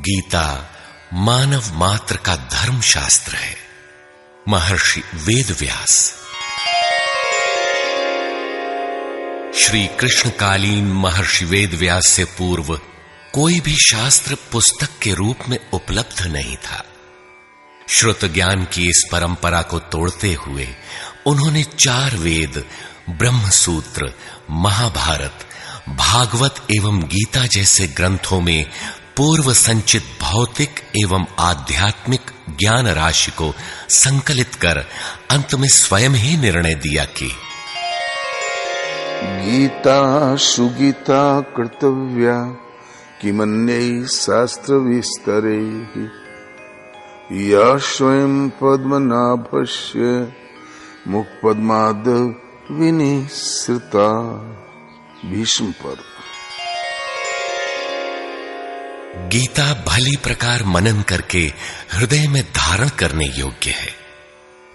गीता मानव मात्र का धर्म शास्त्र है। महर्षि वेदव्यास। श्री कृष्णकालीन महर्षि वेदव्यास से पूर्व कोई भी शास्त्र पुस्तक के रूप में उपलब्ध नहीं था। श्रुत ज्ञान की इस परंपरा को तोड़ते हुए उन्होंने 4 वेद, ब्रह्म सूत्र, महाभारत, भागवत एवं गीता जैसे ग्रंथों में पूर्व संचित भौतिक एवं आध्यात्मिक ज्ञान राशि को संकलित कर अंत में स्वयं ही निर्णय दिया कि गीता सुगीता कर्तव्या किमन्यै शास्त्र विस्तरे या स्वयं पद्मनाभस्य मुखपद्माद विनिसृता। भीष्म पर्व। गीता भली प्रकार मनन करके हृदय में धारण करने योग्य है,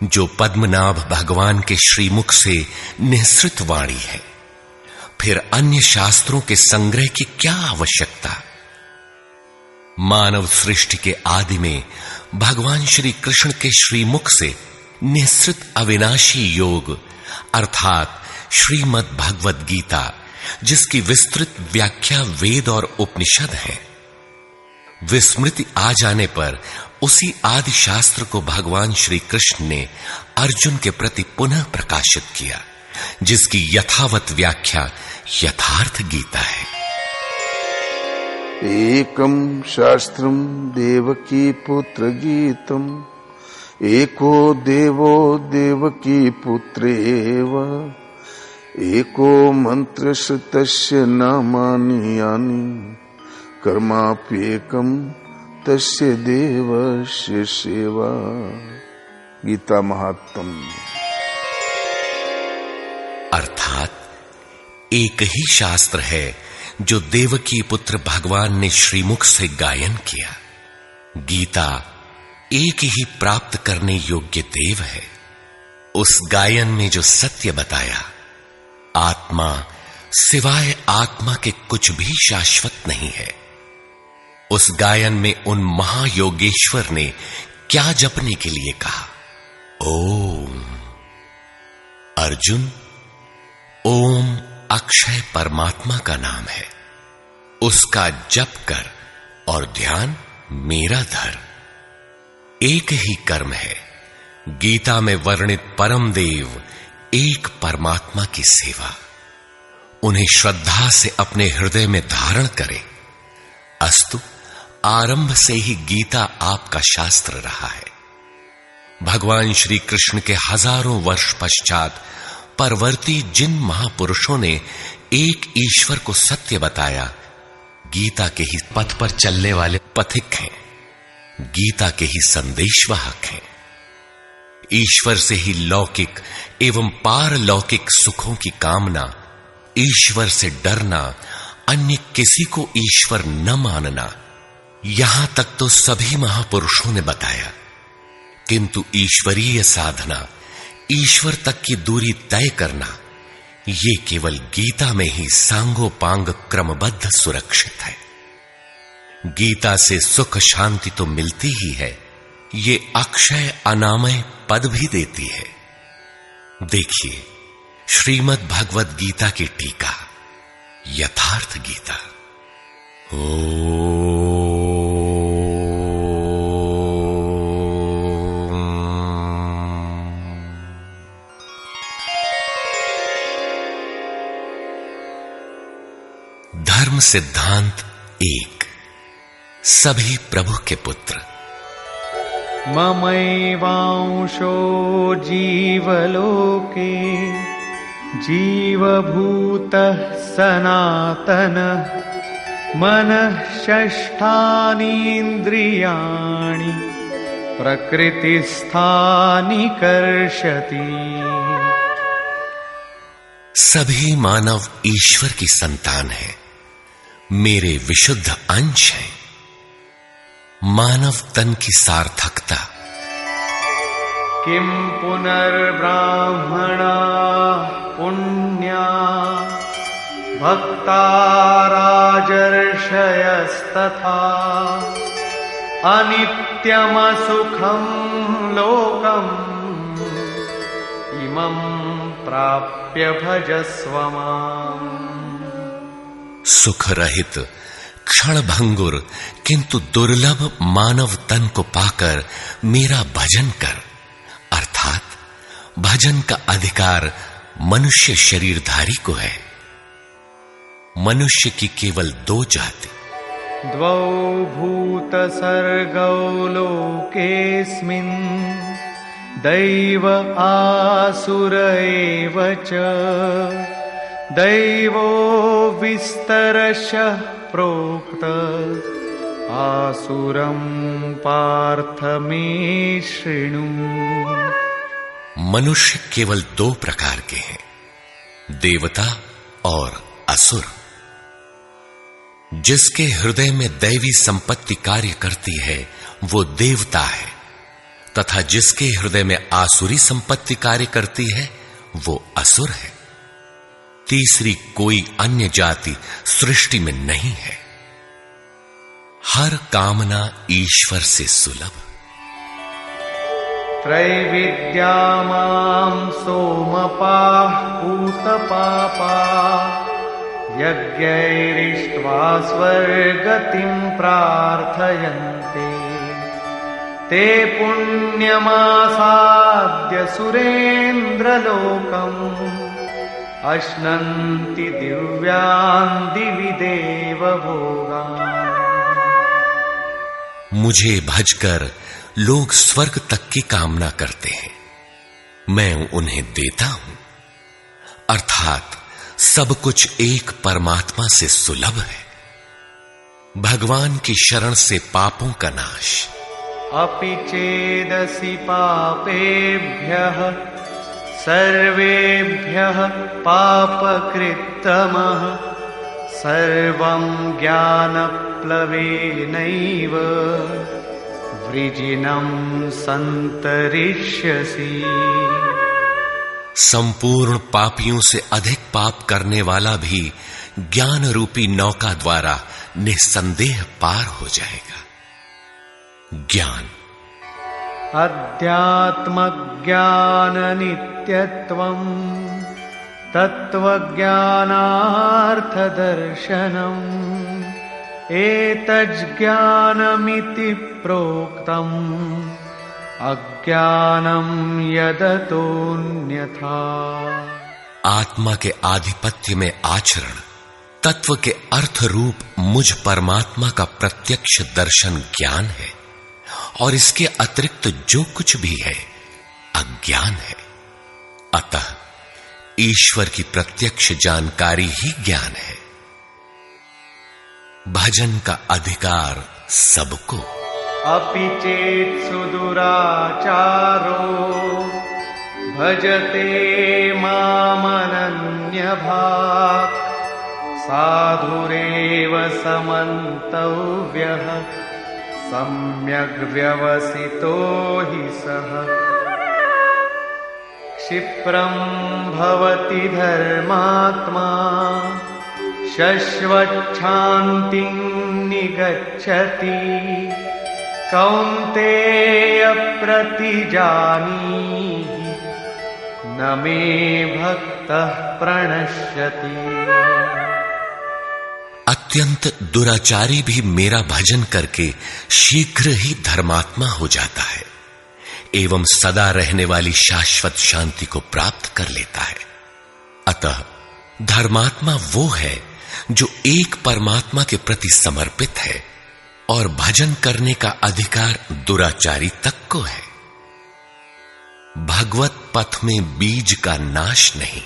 जो पद्मनाभ भगवान के श्रीमुख से निःसृत वाणी है। फिर अन्य शास्त्रों के संग्रह की क्या आवश्यकता? मानव सृष्टि के आदि में भगवान श्री कृष्ण के श्रीमुख से निःसृत अविनाशी योग अर्थात श्रीमद् भगवद गीता, जिसकी विस्तृत व्याख्या वेद और उपनिषद है, विस्मृति आ जाने पर उसी आदि शास्त्र को भगवान श्री कृष्ण ने अर्जुन के प्रति पुनः प्रकाशित किया, जिसकी यथावत व्याख्या यथार्थ गीता है। एकम शास्त्रम देवकी पुत्र गीतम एको देवो देवकी पुत्रेव एको मंत्र श्रुतस्य नामानि यानि कर्माप्येकम तस्य देवस्य सेवा। गीता महात्म्य। अर्थात एक ही शास्त्र है जो देवकी पुत्र भगवान ने श्रीमुख से गायन किया। गीता एक ही प्राप्त करने योग्य देव है। उस गायन में जो सत्य बताया, आत्मा सिवाय आत्मा के कुछ भी शाश्वत नहीं है। उस गायन में उन महायोगेश्वर ने क्या जपने के लिए कहा? ओम। अर्जुन, ओम अक्षय परमात्मा का नाम है, उसका जप कर और ध्यान मेरा धर। एक ही कर्म है। गीता में वर्णित परम देव एक परमात्मा की सेवा। उन्हें श्रद्धा से अपने हृदय में धारण करें। अस्तु, आरंभ से ही गीता आपका शास्त्र रहा है। भगवान श्री कृष्ण के हजारों वर्ष पश्चात परवर्ती जिन महापुरुषों ने एक ईश्वर को सत्य बताया, गीता के ही पथ पर चलने वाले पथिक हैं, गीता के ही संदेशवाहक हैं। ईश्वर से ही लौकिक एवं पारलौकिक सुखों की कामना, ईश्वर से डरना, अन्य किसी को ईश्वर न मानना, यहां तक तो सभी महापुरुषों ने बताया। किंतु ईश्वरीय साधना, ईश्वर तक की दूरी तय करना, ये केवल गीता में ही सांगोपांग क्रमबद्ध सुरक्षित है। गीता से सुख शांति तो मिलती ही है, ये अक्षय अनामय पद भी देती है। देखिए श्रीमद् भगवद गीता की टीका, यथार्थ गीता। धर्म सिद्धांत 1। सभी प्रभु के पुत्र। ममैवांशो जीवलोके जीवभूतः सनातनः मनः षष्ठानि इन्द्रियाणि प्रकृतिस्थानि कर्षति। सभी मानव ईश्वर की संतान है, मेरे विशुद्ध अंश हैं। मानव तन की सार्थकता। किम पुनर्ब्राह्मणा पुण्या भक्ता राजर्षयस्तथा अनित्यमसुखं लोकम् इमं प्राप्य भजस्व माम्। सुख रहित क्षण भंगुर किंतु दुर्लभ मानव तन को पाकर मेरा भजन कर, अर्थात भजन का अधिकार मनुष्य शरीरधारी को है। मनुष्य की केवल दो जाति, द्वौ भूत सर्गौ लोकेस्मिन् दैव आसुर एव च। दैवो विस्तरशः प्रोक्त आसुरं पार्थ मे शृणु। मनुष्य केवल दो प्रकार के हैं, देवता और असुर। जिसके हृदय में दैवी संपत्ति कार्य करती है वो देवता है, तथा जिसके हृदय में आसुरी संपत्ति कार्य करती है वो असुर है। तीसरी कोई अन्य जाति सृष्टि में नहीं है। हर कामना ईश्वर से सुलभ। त्रैविद्या मां सोमपाः पूतपापा यज्ञैरिष्ट्वा स्वर्गतिं प्रार्थयन्ते। ते पुण्यमासाद्य सुरेन्द्रलोकम् अश्नन्ति दिव्यान् दिवि देव भोगान्। मुझे भजकर लोग स्वर्ग तक की कामना करते हैं, मैं उन्हें देता हूं। अर्थात सब कुछ एक परमात्मा से सुलभ है। भगवान की शरण से पापों का नाश। अपि चेदसि पापेभ्यः सर्वेभ्यः पापकृत्तमः सर्वं ज्ञानप्लवेनैव वृजिनं सन्तरिष्यसि। संपूर्ण पापियों से अधिक पाप करने वाला भी ज्ञान रूपी नौका द्वारा निस्संदेह पार हो जाएगा। ज्ञान अध्यात्मज्ञाननित्यत्वम् तत्त्वज्ञानार्थदर्शनम् एतज्ज्ञानमिति प्रोक्तम् अज्ञानम् यदतोऽन्यथा। आत्मा के आधिपत्य में आचरण, तत्व के अर्थ रूप मुझ परमात्मा का प्रत्यक्ष दर्शन ज्ञान है, और इसके अतिरिक्त जो कुछ भी है अज्ञान है। अतः ईश्वर की प्रत्यक्ष जानकारी ही ज्ञान है। भजन का अधिकार सबको। अपि चेत् सुदुराचारो भजते मामनन्यभाक् साधुरेव समन्तव्यः सम्यग् व्यवसितो हि सः। क्षिप्रं भवति धर्मात्मा शश्वच्छान्तिं निगच्छति कौन्तेय प्रतिजानीहि न मे भक्तः प्रणश्यति। अत्यंत दुराचारी भी मेरा भजन करके शीघ्र ही धर्मात्मा हो जाता है एवं सदा रहने वाली शाश्वत शांति को प्राप्त कर लेता है। अतः धर्मात्मा वो है जो एक परमात्मा के प्रति समर्पित है, और भजन करने का अधिकार दुराचारी तक को है। भगवत पथ में बीज का नाश नहीं।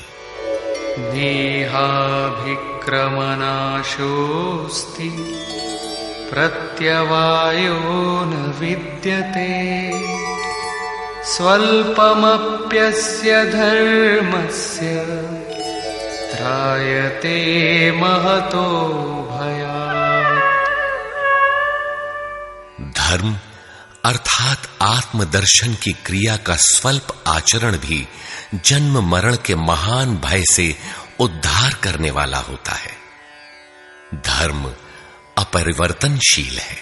नेहाभिक्रमनाशोऽस्ति प्रत्यवायो न विद्यते स्वल्पमप्यस्य धर्मस्य त्रायते महतो भयात्। धर्म अर्थात आत्मदर्शन की क्रिया का स्वल्प आचरण भी जन्म मरण के महान भय से उद्धार करने वाला होता है। धर्म अपरिवर्तनशील है।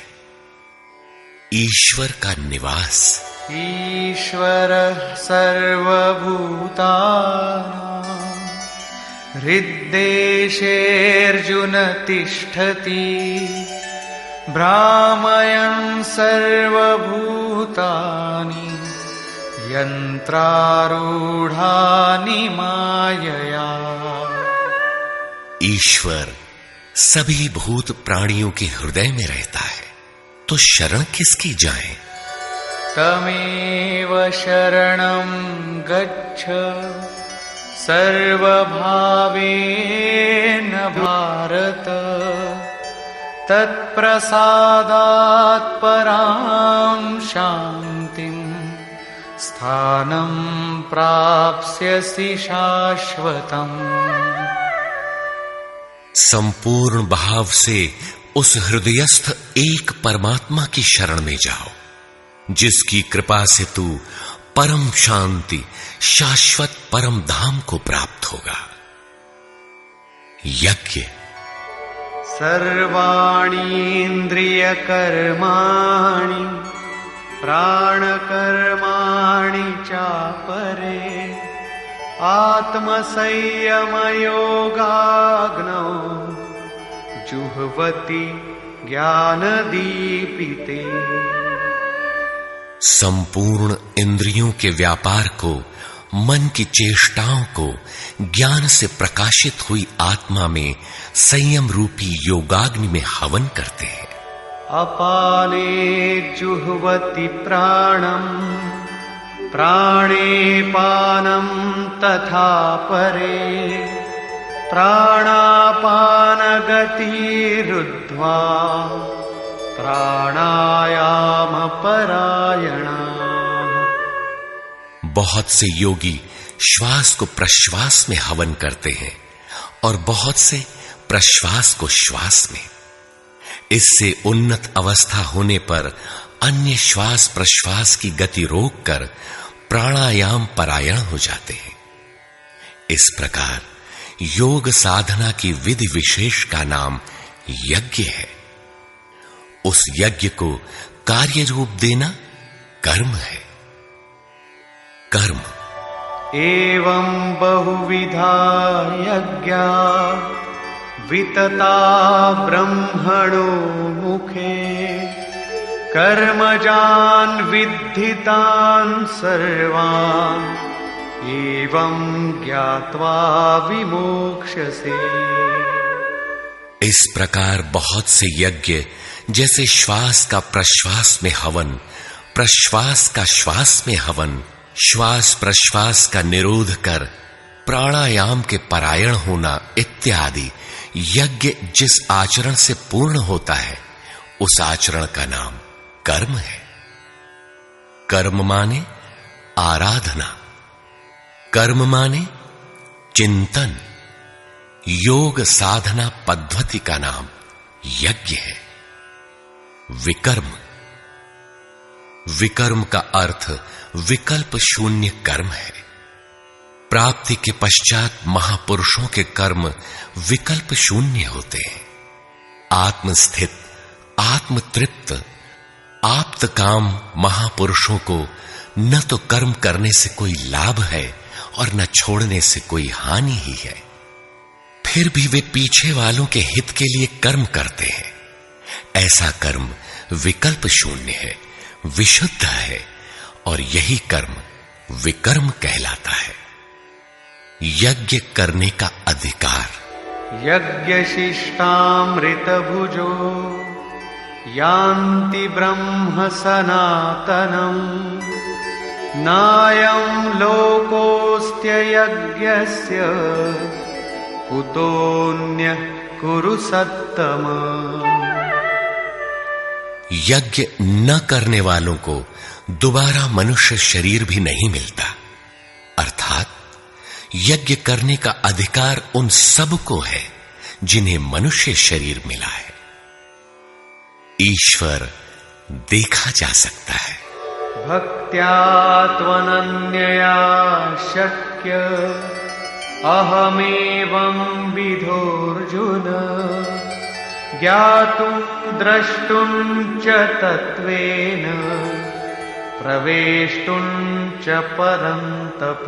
ईश्वर का निवास। ईश्वरः सर्वभूतानां हृद्देशेऽर्जुन तिष्ठति भ्रामयन् सर्वभूतानि यन्त्रारूढानि मायया। ईश्वर सभी भूत प्राणियों के हृदय में रहता है, तो शरण किसकी जाएं? तमेव शरणं गच्छ सर्वभावेन भारत तत्प्रसादात् परां शान्तिं स्थानं प्राप्स्यसि शाश्वतम्। संपूर्ण भाव से उस हृदयस्थ एक परमात्मा की शरण में जाओ, जिसकी कृपा से तू परम शांति शाश्वत परम धाम को प्राप्त होगा। यज्ञ। सर्वाणीन्द्रियकर्माणि प्राणकर्माणि चापरे आत्मसंयमयोगाग्नौ जुह्वति ज्ञानदीपिते। संपूर्ण इंद्रियों के व्यापार को, मन की चेष्टाओं को ज्ञान से प्रकाशित हुई आत्मा में संयम रूपी योगाग्नि में हवन करते हैं। अपाने जुह्वति प्राणं प्राणे पानं तथा परे प्राणापानगतिरुद्ध्वा प्राणायाम परायणा। बहुत से योगी श्वास को प्रश्वास में हवन करते हैं और बहुत से प्रश्वास को श्वास में। इससे उन्नत अवस्था होने पर अन्य श्वास प्रश्वास की गति रोककर प्राणायाम परायण हो जाते हैं। इस प्रकार योग साधना की विधि विशेष का नाम यज्ञ है। उस यज्ञ को कार्य रूप देना कर्म है। कर्म। एवं बहुविधा यज्ञा वितता ब्रह्मणो मुखे कर्मजान् विद्धितान् सर्वान् एवं ज्ञात्वा विमोक्ष्यसे। इस प्रकार बहुत से यज्ञ जैसे श्वास का प्रश्वास में हवन, प्रश्वास का श्वास में हवन, श्वास प्रश्वास का निरोध कर प्राणायाम के परायण होना इत्यादि यज्ञ जिस आचरण से पूर्ण होता है, उस आचरण का नाम कर्म है। कर्म माने आराधना, कर्म माने चिंतन। योग साधना पद्धति का नाम यज्ञ है। विकर्म। विकर्म का अर्थ विकल्प शून्य कर्म है। प्राप्ति के पश्चात महापुरुषों के कर्म विकल्प शून्य होते हैं। आत्मस्थित, आत्मतृप्त, आप्त काम महापुरुषों को न तो कर्म करने से कोई लाभ है और न छोड़ने से कोई हानि ही है। फिर भी वे पीछे वालों के हित के लिए कर्म करते हैं। ऐसा कर्म विकल्प शून्य है, विशुद्ध है, और यही कर्म विकर्म कहलाता है। यज्ञ करने का अधिकार। यज्ञ शिष्टामृत भुजो यान्ति ब्रह्म सनातनम् नायं लोकोऽस्त्य यज्ञस्य कुतोऽन्यः कुरु सत्तम। यज्ञ न करने वालों को दोबारा मनुष्य शरीर भी नहीं मिलता। अर्थात यज्ञ करने का अधिकार उन सब को है जिन्हें मनुष्य शरीर मिला है। ईश्वर देखा जा सकता है। भक्त्या त्वनन्यया शक्य अहमेवं विधोऽर्जुन ज्ञातुं द्रष्टुं च तत्त्वेन प्रवेष्टुं च परन्तप।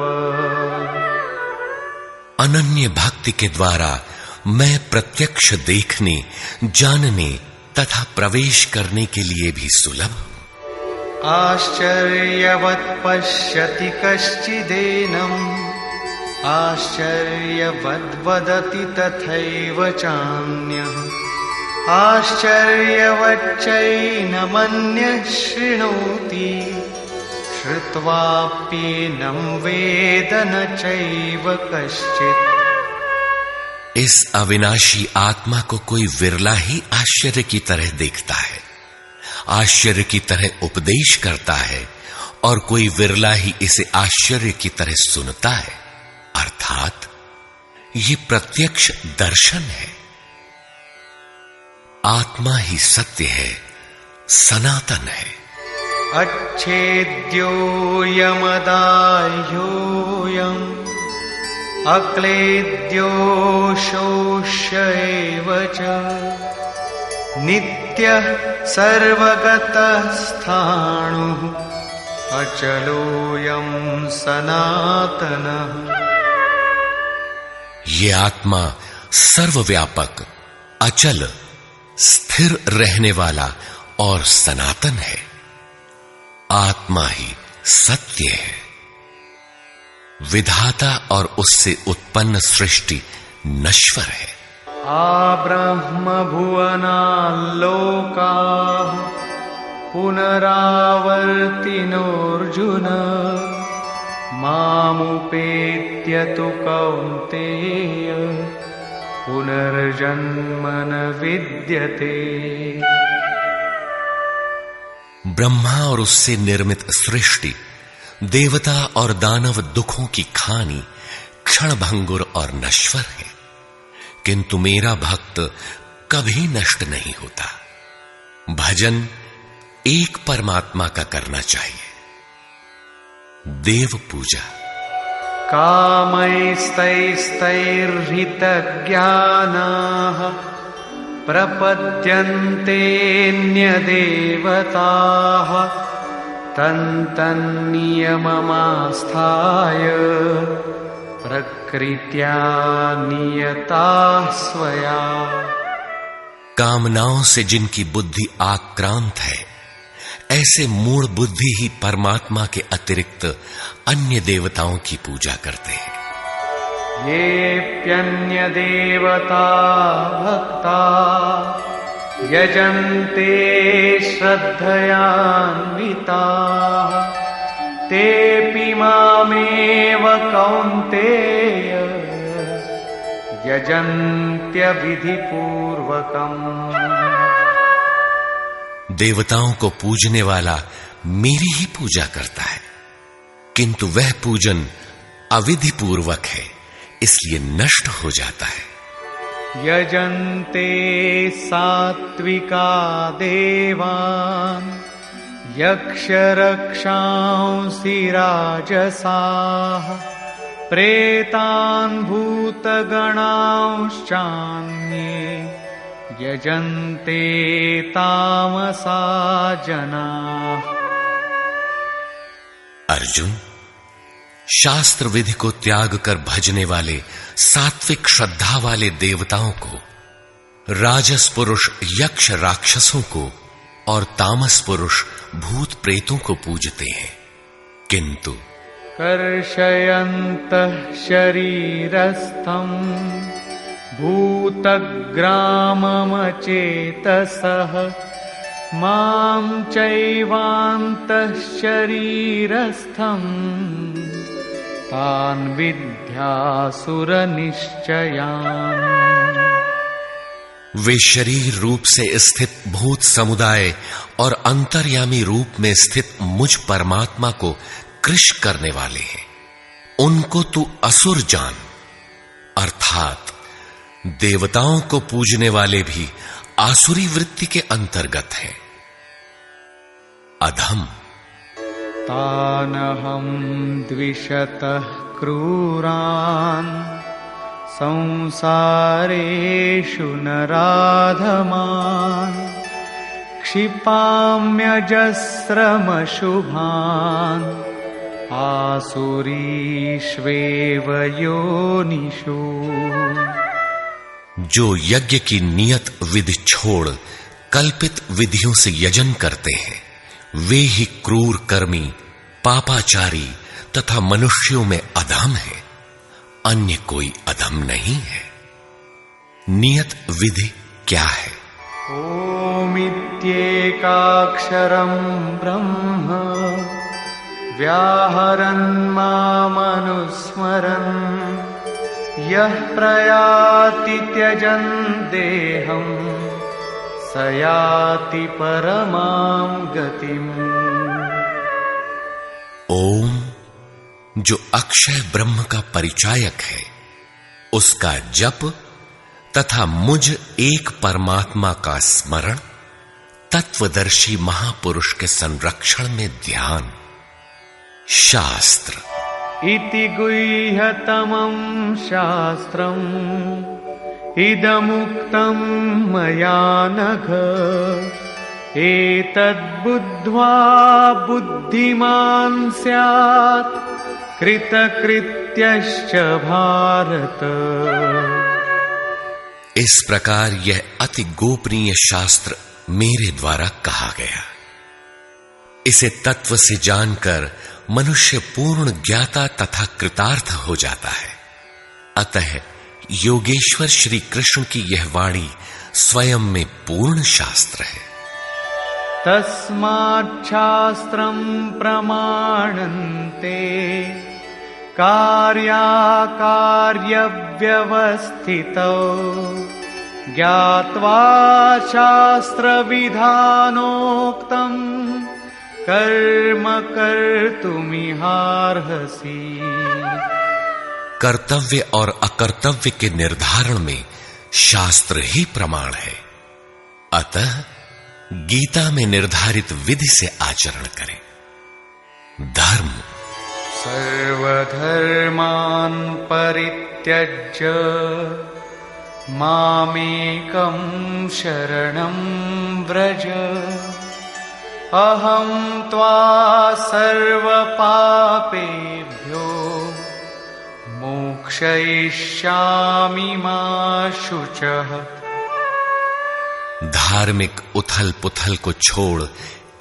अनन्य भक्ति के द्वारा मैं प्रत्यक्ष देखने, जानने तथा प्रवेश करने के लिए भी सुलभ हूं। आश्चर्यवत् पश्यति कश्चिदेनम् आश्चर्यवद् वदति तथैव चान्यः आश्चर्यवच्चैनमन्यः शृणोति श्रुत्वाप्येनं वेद न चैव कश्चित्। इस अविनाशी आत्मा को कोई विरला ही आश्चर्य की तरह देखता है, आश्चर्य की तरह उपदेश करता है, और कोई विरला ही इसे आश्चर्य की तरह सुनता है। अर्थात ये प्रत्यक्ष दर्शन है। आत्मा ही सत्य है, सनातन है। अच्छेद्योऽयमदाह्योऽयम् अक्लेद्यो शोष्य एव च नित्यः सर्वगतः स्थाणुः अचलोऽयं सनातनः। ये आत्मा सर्वव्यापक, अचल, स्थिर रहने वाला और सनातन है। आत्मा ही सत्य है। विधाता और उससे उत्पन्न सृष्टि नश्वर है। आब्रह्म भुवनाल्लोकाः पुनरावर्तिनोऽर्जुन मामुपेत्य तु कौन्तेय पुनर्जन्म न विद्यते। ब्रह्मा और उससे निर्मित सृष्टि, देवता और दानव दुखों की खानी, क्षणभंगुर और नश्वर है, किंतु मेरा भक्त कभी नष्ट नहीं होता। भजन एक परमात्मा का करना चाहिए। देव पूजा। कामैस्तैस्तैर्हितज्ञानाः प्रपद्यन्तेऽन्यदेवताः तन्तन्नियममास्थाय प्रकृत्या नियताः स्वया। कामनाओं से जिनकी बुद्धि आक्रांत है, ऐसे मूढ़ बुद्धि ही परमात्मा के अतिरिक्त अन्य देवताओं की पूजा करते हैं। येऽप्यन्य देवता भक्ता यजन्ते श्रद्धयान्विताः तेऽपि मामेव कौन्तेय यजन्त्यविधिपूर्वकम्। देवताओं को पूजने वाला मेरी ही पूजा करता है, किंतु वह पूजन अविधि पूर्वक है, इसलिए नष्ट हो जाता है। यजन्ते सात्विका देवान् यक्षरक्षांसि राजसाः प्रेतान् भूतगणांश्चान्ये यजन्ते तामसा जनाः। अर्जुन, शास्त्र विधि को त्याग कर भजने वाले सात्विक श्रद्धा वाले देवताओं को, राजस पुरुष यक्ष राक्षसों को और तामस पुरुष भूत प्रेतों को पूजते हैं, किंतु कर्षयन्तः शरीरस्थम् भूतग्राममचेतसः मां चैवान्तः शरीरस्थम् तान् विद्यासुरनिश्चयान्। वे शरीर रूप से स्थित भूत समुदाय और अंतर्यामी रूप में स्थित मुझ परमात्मा को कृश करने वाले हैं। उनको तू असुर जान, अर्थात देवताओं को पूजने वाले भी आसुरी वृत्ति के अंतर्गत हैं। अधम। तानहं द्विषतः क्रूरान् संसारेषु नराधमान् क्षिपाम्यजस्रमशुभान् आसुरीष्वेव योनिषु। जो यज्ञ की नियत विधि छोड़ कल्पित विधियों से यजन करते हैं, वे ही क्रूर कर्मी, पापाचारी तथा मनुष्यों में अधम है, अन्य कोई अधम नहीं है। नियत विधि क्या है? ओमित्येकाक्षरं ब्रह्म व्याहरन् मामनुस्मरन् यः प्रयाति त्यजन् देहं स याति परमां गतिम्। ओम, जो अक्षय ब्रह्म का परिचायक है, उसका जप तथा मुझ एक परमात्मा का स्मरण, तत्वदर्शी महापुरुष के संरक्षण में ध्यान। शास्त्र इति गुह्यतमं शास्त्रम् इदमुक्तं मया नघ एतद्बुद्ध्वा बुद्धिमान् स्यात् कृतकृत्यश्च भारत। इस प्रकार यह अति गोपनीय शास्त्र मेरे द्वारा कहा गया। इसे तत्व से जानकर मनुष्य पूर्ण ज्ञाता तथा कृतार्थ हो जाता है। अतः योगेश्वर श्री कृष्ण की यह वाणी स्वयं में पूर्ण शास्त्र है। तस्माच्छास्त्रं प्रमाणन्ते कार्याकार्यव्यवस्थितौ ज्ञात्वा शास्त्रविधानोक्तं कर्म कर्तुमिहार्हसि। कर्तव्य और अकर्तव्य के निर्धारण में शास्त्र ही प्रमाण है। अतः गीता में निर्धारित विधि से आचरण करें। धर्म सर्वधर्मान् परित्यज्य मामेकं शरणं व्रज अहं त्वा सर्वपापेभ्यो मोक्षयिष्यामि मा शुचः। धार्मिक उथल पुथल को छोड़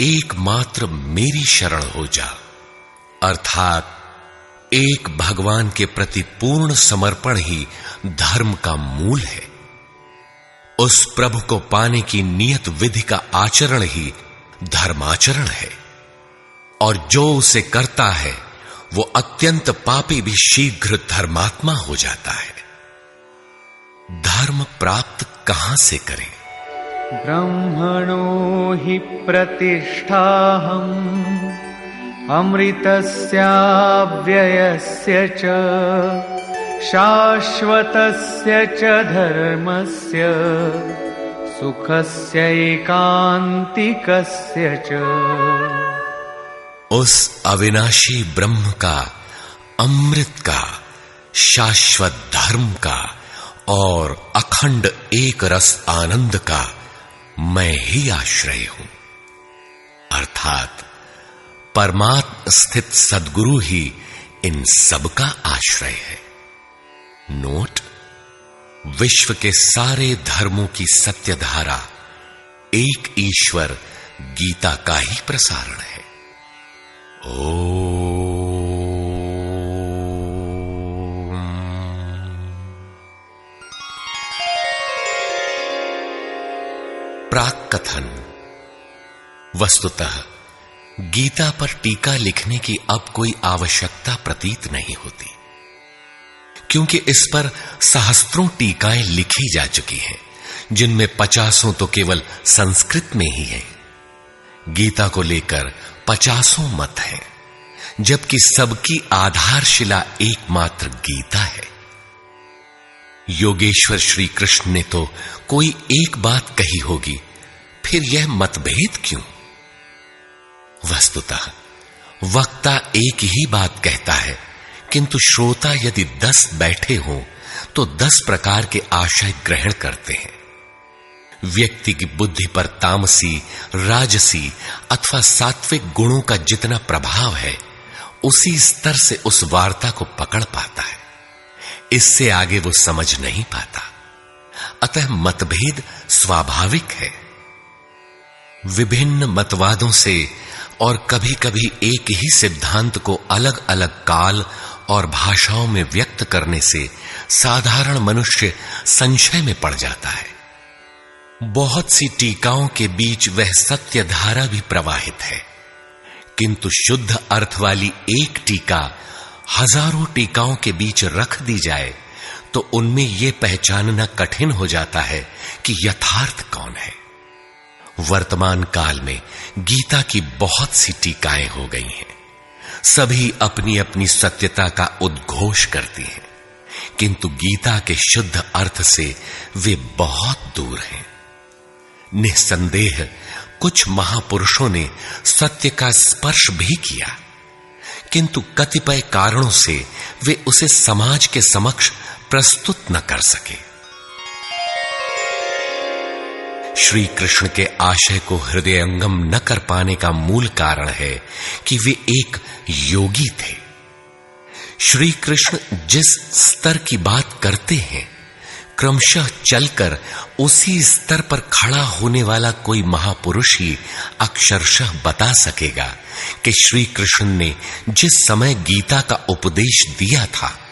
एकमात्र मेरी शरण हो जा, अर्थात एक भगवान के प्रति पूर्ण समर्पण ही धर्म का मूल है। उस प्रभु को पाने की नियत विधि का आचरण ही धर्माचरण है, और जो उसे करता है वो अत्यंत पापी भी शीघ्र धर्मात्मा हो जाता है। धर्म प्राप्त कहां से करें? ब्रह्मणो हि प्रतिष्ठाहम् अमृतस्याव्ययस्य च शाश्वतस्य च धर्मस्य सुखस्यैकान्तिकस्य च। उस अविनाशी ब्रह्म का, अमृत का, शाश्वत धर्म का और अखंड एक रस आनंद का मैं ही आश्रय हूं, अर्थात परमात्म स्थित सद्गुरु ही इन सब का आश्रय है। नोट: विश्व के सारे धर्मों की सत्यधारा एक ईश्वर गीता का ही प्रसारण है। प्राक कथन। वस्तुतः गीता पर टीका लिखने की अब कोई आवश्यकता प्रतीत नहीं होती, क्योंकि इस पर सहस्त्रों टीकाएं लिखी जा चुकी हैं, जिनमें 50 तो केवल संस्कृत में ही है। गीता को लेकर 50 मत हैं, जबकि सबकी आधारशिला एकमात्र गीता है। योगेश्वर श्री कृष्ण ने तो कोई एक बात कही होगी, फिर यह मतभेद क्यों? वस्तुतः वक्ता एक ही बात कहता है, किंतु श्रोता यदि 10 बैठे हों तो 10 प्रकार के आशय ग्रहण करते हैं। व्यक्ति की बुद्धि पर तामसी, राजसी अथवा सात्विक गुणों का जितना प्रभाव है, उसी स्तर से उस वार्ता को पकड़ पाता है। इससे आगे वो समझ नहीं पाता। अतः मतभेद स्वाभाविक है। विभिन्न मतवादों से और कभी-कभी एक ही सिद्धांत को अलग-अलग काल और भाषाओं में व्यक्त करने से साधारण मनुष्य संशय में पड़ जाता है। बहुत सी टीकाओं के बीच वह सत्य धारा भी प्रवाहित है, किंतु शुद्ध अर्थ वाली एक टीका हजारों टीकाओं के बीच रख दी जाए तो उनमें यह पहचानना कठिन हो जाता है कि यथार्थ कौन है। वर्तमान काल में गीता की बहुत सी टीकाएं हो गई हैं। सभी अपनी अपनी सत्यता का उद्घोष करती हैं, किंतु गीता के शुद्ध अर्थ से वे बहुत दूर हैं। निस्संदेह कुछ महापुरुषों ने सत्य का स्पर्श भी किया, किंतु कतिपय कारणों से वे उसे समाज के समक्ष प्रस्तुत न कर सके। श्री कृष्ण के आशय को हृदयंगम न कर पाने का मूल कारण है कि वे एक योगी थे। श्री कृष्ण जिस स्तर की बात करते हैं, क्रमशः चलकर उसी स्तर पर खड़ा होने वाला कोई महापुरुष ही अक्षरशः बता सकेगा कि श्री कृष्ण ने जिस समय गीता का उपदेश दिया था,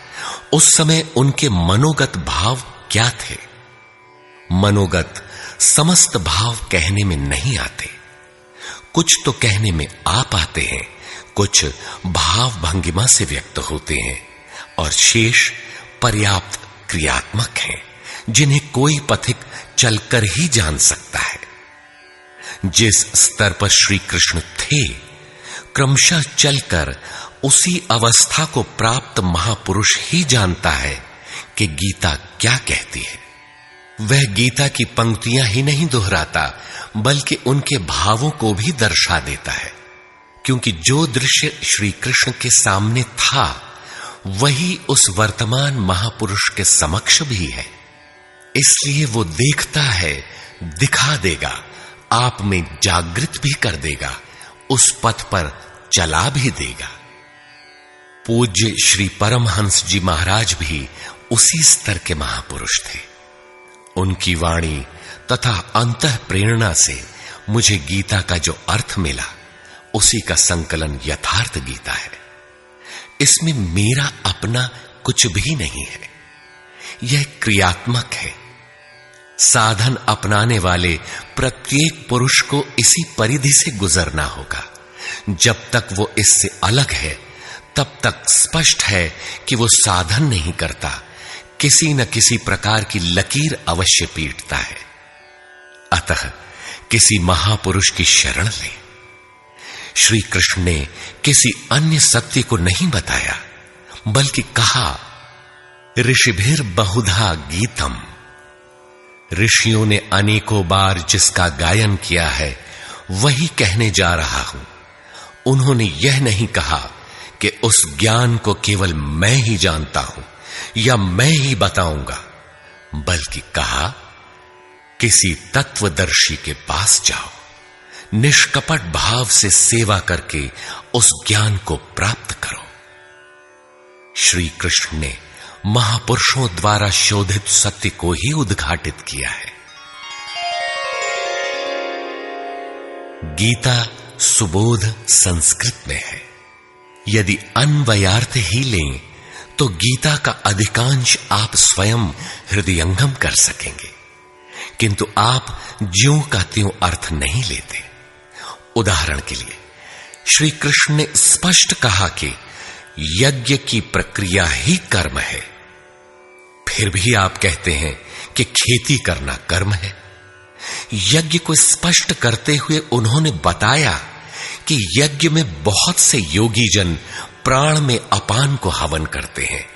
उस समय उनके मनोगत भाव क्या थे। मनोगत समस्त भाव कहने में नहीं आते। कुछ तो कहने में आ पाते हैं, कुछ भाव भंगिमा से व्यक्त होते हैं, और शेष पर्याप्त क्रियात्मक हैं, जिन्हें कोई पथिक चलकर ही जान सकता है। जिस स्तर पर श्री कृष्ण थे, क्रमशः चलकर उसी अवस्था को प्राप्त महापुरुष ही जानता है कि गीता क्या कहती है। वह गीता की पंक्तियां ही नहीं दोहराता, बल्कि उनके भावों को भी दर्शा देता है, क्योंकि जो दृश्य श्री कृष्ण के सामने था, वही उस वर्तमान महापुरुष के समक्ष भी है। इसलिए वो देखता है, दिखा देगा, आप में जागृत भी कर देगा, उस पथ पर चला भी देगा। पूज्य श्री परमहंस जी महाराज भी उसी स्तर के महापुरुष थे। उनकी वाणी तथा अंतः प्रेरणा से मुझे गीता का जो अर्थ मिला, उसी का संकलन यथार्थ गीता है। इसमें मेरा अपना कुछ भी नहीं है। यह क्रियात्मक है। साधन अपनाने वाले प्रत्येक पुरुष को इसी परिधि से गुजरना होगा। जब तक वो इससे अलग है, तब तक स्पष्ट है कि वो साधन नहीं करता, किसी न किसी प्रकार की लकीर अवश्य पीटता है। अतः किसी महापुरुष की शरण ले। श्री कृष्ण ने किसी अन्य सत्य को नहीं बताया, बल्कि कहा, ऋषिभिर बहुधा गीतम। ऋषियों ने अनेकों बार जिसका गायन किया है, वही कहने जा रहा हूं। उन्होंने यह नहीं कहा कि उस ज्ञान को केवल मैं ही जानता हूं या मैं ही बताऊंगा, बल्कि कहा, किसी तत्वदर्शी के पास जाओ, निष्कपट भाव से सेवा करके उस ज्ञान को प्राप्त करो। श्री कृष्ण ने महापुरुषों द्वारा शोधित सत्य को ही उद्घाटित किया है। गीता सुबोध संस्कृत में है। यदि अन्वयार्थ ही लें तो गीता का अधिकांश आप स्वयं हृदयंगम कर सकेंगे, किंतु आप ज्यों का त्यों अर्थ नहीं लेते। उदाहरण के लिए श्री कृष्ण ने स्पष्ट कहा कि यज्ञ की प्रक्रिया ही कर्म है। फिर भी आप कहते हैं कि खेती करना कर्म है। यज्ञ को स्पष्ट करते हुए उन्होंने बताया कि यज्ञ में बहुत से योगी जन प्राण में अपान को हवन करते हैं,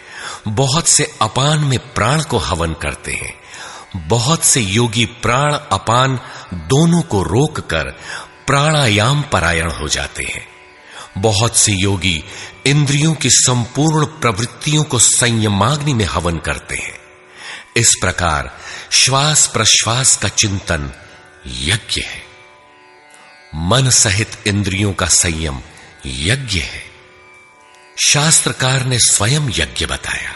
बहुत से अपान में प्राण को हवन करते हैं, बहुत से योगी प्राण अपान दोनों को रोककर प्राणायाम परायण हो जाते हैं, बहुत से योगी इंद्रियों की संपूर्ण प्रवृत्तियों को संयमाग्नि में हवन करते हैं। इस प्रकार श्वास प्रश्वास का चिंतन यज्ञ है। मन सहित इंद्रियों का संयम यज्ञ है। शास्त्रकार ने स्वयं यज्ञ बताया,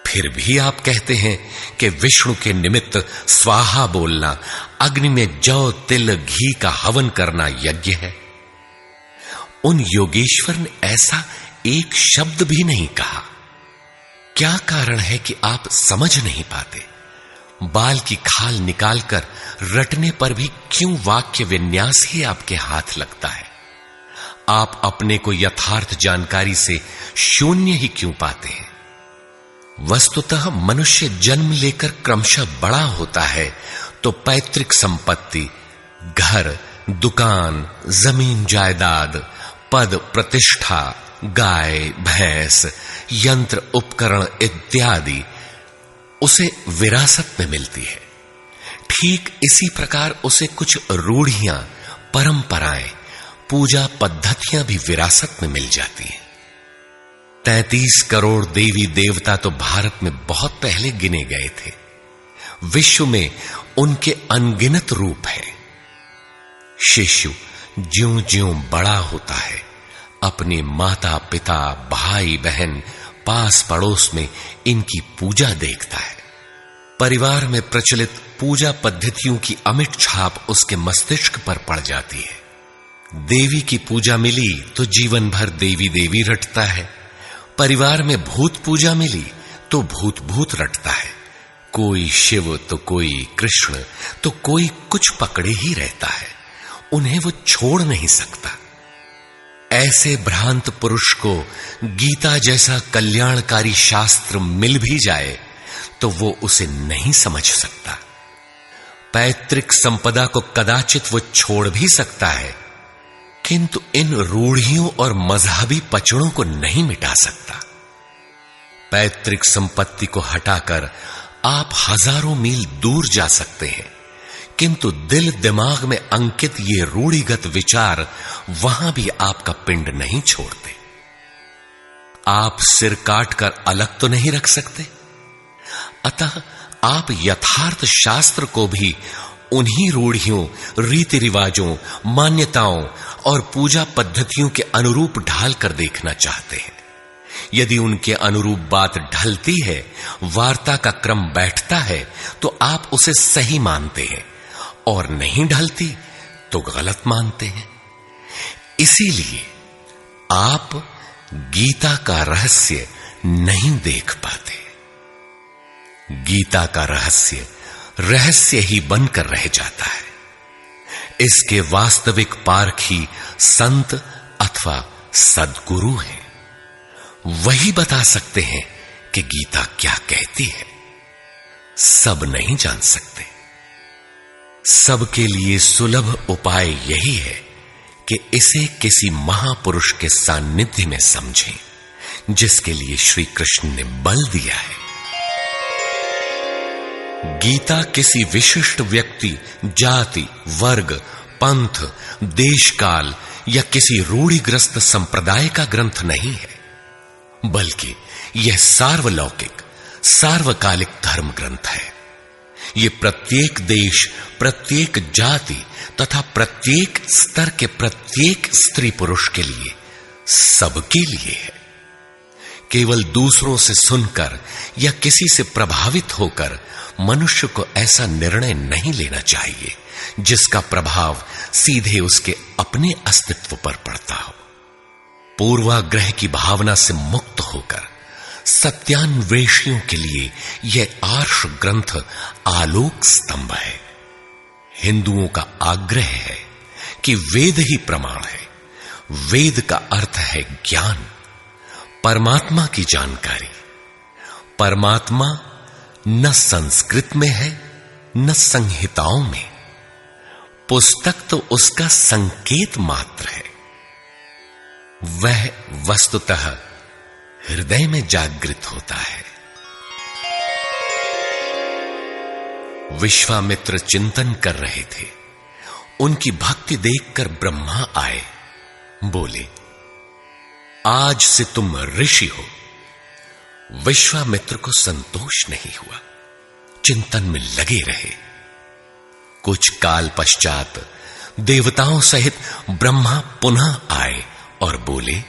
फिर भी आप कहते हैं कि विष्णु के निमित्त स्वाहा बोलना, अग्नि में जौ तिल घी का हवन करना यज्ञ है। उन योगेश्वर ने ऐसा एक शब्द भी नहीं कहा। क्या कारण है कि आप समझ नहीं पाते? बाल की खाल निकालकर रटने पर भी क्यों वाक्य विन्यास ही आपके हाथ लगता है? आप अपने को यथार्थ जानकारी से शून्य ही क्यों पाते हैं? वस्तुतः मनुष्य जन्म लेकर क्रमशः बड़ा होता है तो पैतृक संपत्ति, घर, दुकान, जमीन जायदाद, पद प्रतिष्ठा, गाय भैंस, यंत्र उपकरण इत्यादि उसे विरासत में मिलती है। ठीक इसी प्रकार उसे कुछ रूढ़ियां, परंपराएं, पूजा पद्धतियां भी विरासत में मिल जाती हैं। 33 करोड़ देवी देवता तो भारत में बहुत पहले गिने गए थे। विश्व में उनके अनगिनत रूप हैं। शिशु ज्यों ज्यों बड़ा होता है, अपने माता पिता, भाई बहन, पास पड़ोस में इनकी पूजा देखता है। परिवार में प्रचलित पूजा पद्धतियों की अमिट छाप उसके मस्तिष्क पर पड़ जाती है। देवी की पूजा मिली तो जीवन भर देवी देवी रटता है। परिवार में भूत पूजा मिली तो भूत भूत रटता है। कोई शिव तो कोई कृष्ण तो कोई कुछ पकड़े ही रहता है। उन्हें वो छोड़ नहीं सकता। ऐसे भ्रांत पुरुष को गीता जैसा कल्याणकारी शास्त्र मिल भी जाए तो वो उसे नहीं समझ सकता। पैतृक संपदा को कदाचित वो छोड़ भी सकता है, किंतु इन रूढ़ियों और मजहबी पचड़ों को नहीं मिटा सकता। पैतृक संपत्ति को हटाकर आप हजारों मील दूर जा सकते हैं, किंतु दिल दिमाग में अंकित ये रूढ़िगत विचार वहां भी आपका पिंड नहीं छोड़ते। आप सिर काटकर अलग तो नहीं रख सकते। अतः आप यथार्थ शास्त्र को भी उन्हीं रूढ़ियों, रीति रिवाजों, मान्यताओं और पूजा पद्धतियों के अनुरूप ढाल कर देखना चाहते हैं। यदि उनके अनुरूप बात ढलती है, वार्ता का क्रम बैठता है, तो आप उसे सही मानते हैं, और नहीं ढलती तो गलत मानते हैं। इसीलिए आप गीता का रहस्य नहीं देख पाते। गीता का रहस्य रहस्य ही बनकर रह जाता है। इसके वास्तविक पारखी संत अथवा सद्गुरु हैं। वही बता सकते हैं कि गीता क्या कहती है। सब नहीं जान सकते। सबके लिए सुलभ उपाय यही है कि इसे किसी महापुरुष के सान्निध्य में समझें, जिसके लिए श्री कृष्ण ने बल दिया है। गीता किसी विशिष्ट व्यक्ति, जाति, वर्ग, पंथ, देश काल या किसी रूढ़िग्रस्त संप्रदाय का ग्रंथ नहीं है, बल्कि यह सार्वलौकिक, सार्वकालिक धर्म ग्रंथ है। यह प्रत्येक देश, प्रत्येक जाति तथा प्रत्येक स्तर के प्रत्येक स्त्री पुरुष के लिए, सबके लिए है। केवल दूसरों से सुनकर या किसी से प्रभावित होकर मनुष्य को ऐसा निर्णय नहीं लेना चाहिए जिसका प्रभाव सीधे उसके अपने अस्तित्व पर पड़ता हो। पूर्वाग्रह की भावना से मुक्त होकर सत्यान्वेषियों के लिए यह आर्ष ग्रंथ आलोक स्तंभ है। हिंदुओं का आग्रह है कि वेद ही प्रमाण है। वेद का अर्थ है ज्ञान, परमात्मा की जानकारी। परमात्मा न संस्कृत में है न संहिताओं में। पुस्तक तो उसका संकेत मात्र है। वह वस्तुतः हृदय में जागृत होता है। विश्वामित्र चिंतन कर रहे थे। उनकी भक्ति देखकर ब्रह्मा आए। बोले, आज से तुम ऋषि हो। विश्वामित्र को संतोष नहीं हुआ। चिंतन में लगे रहे। कुछ काल पश्चात देवताओं सहित ब्रह्मा पुनः आए और बोले,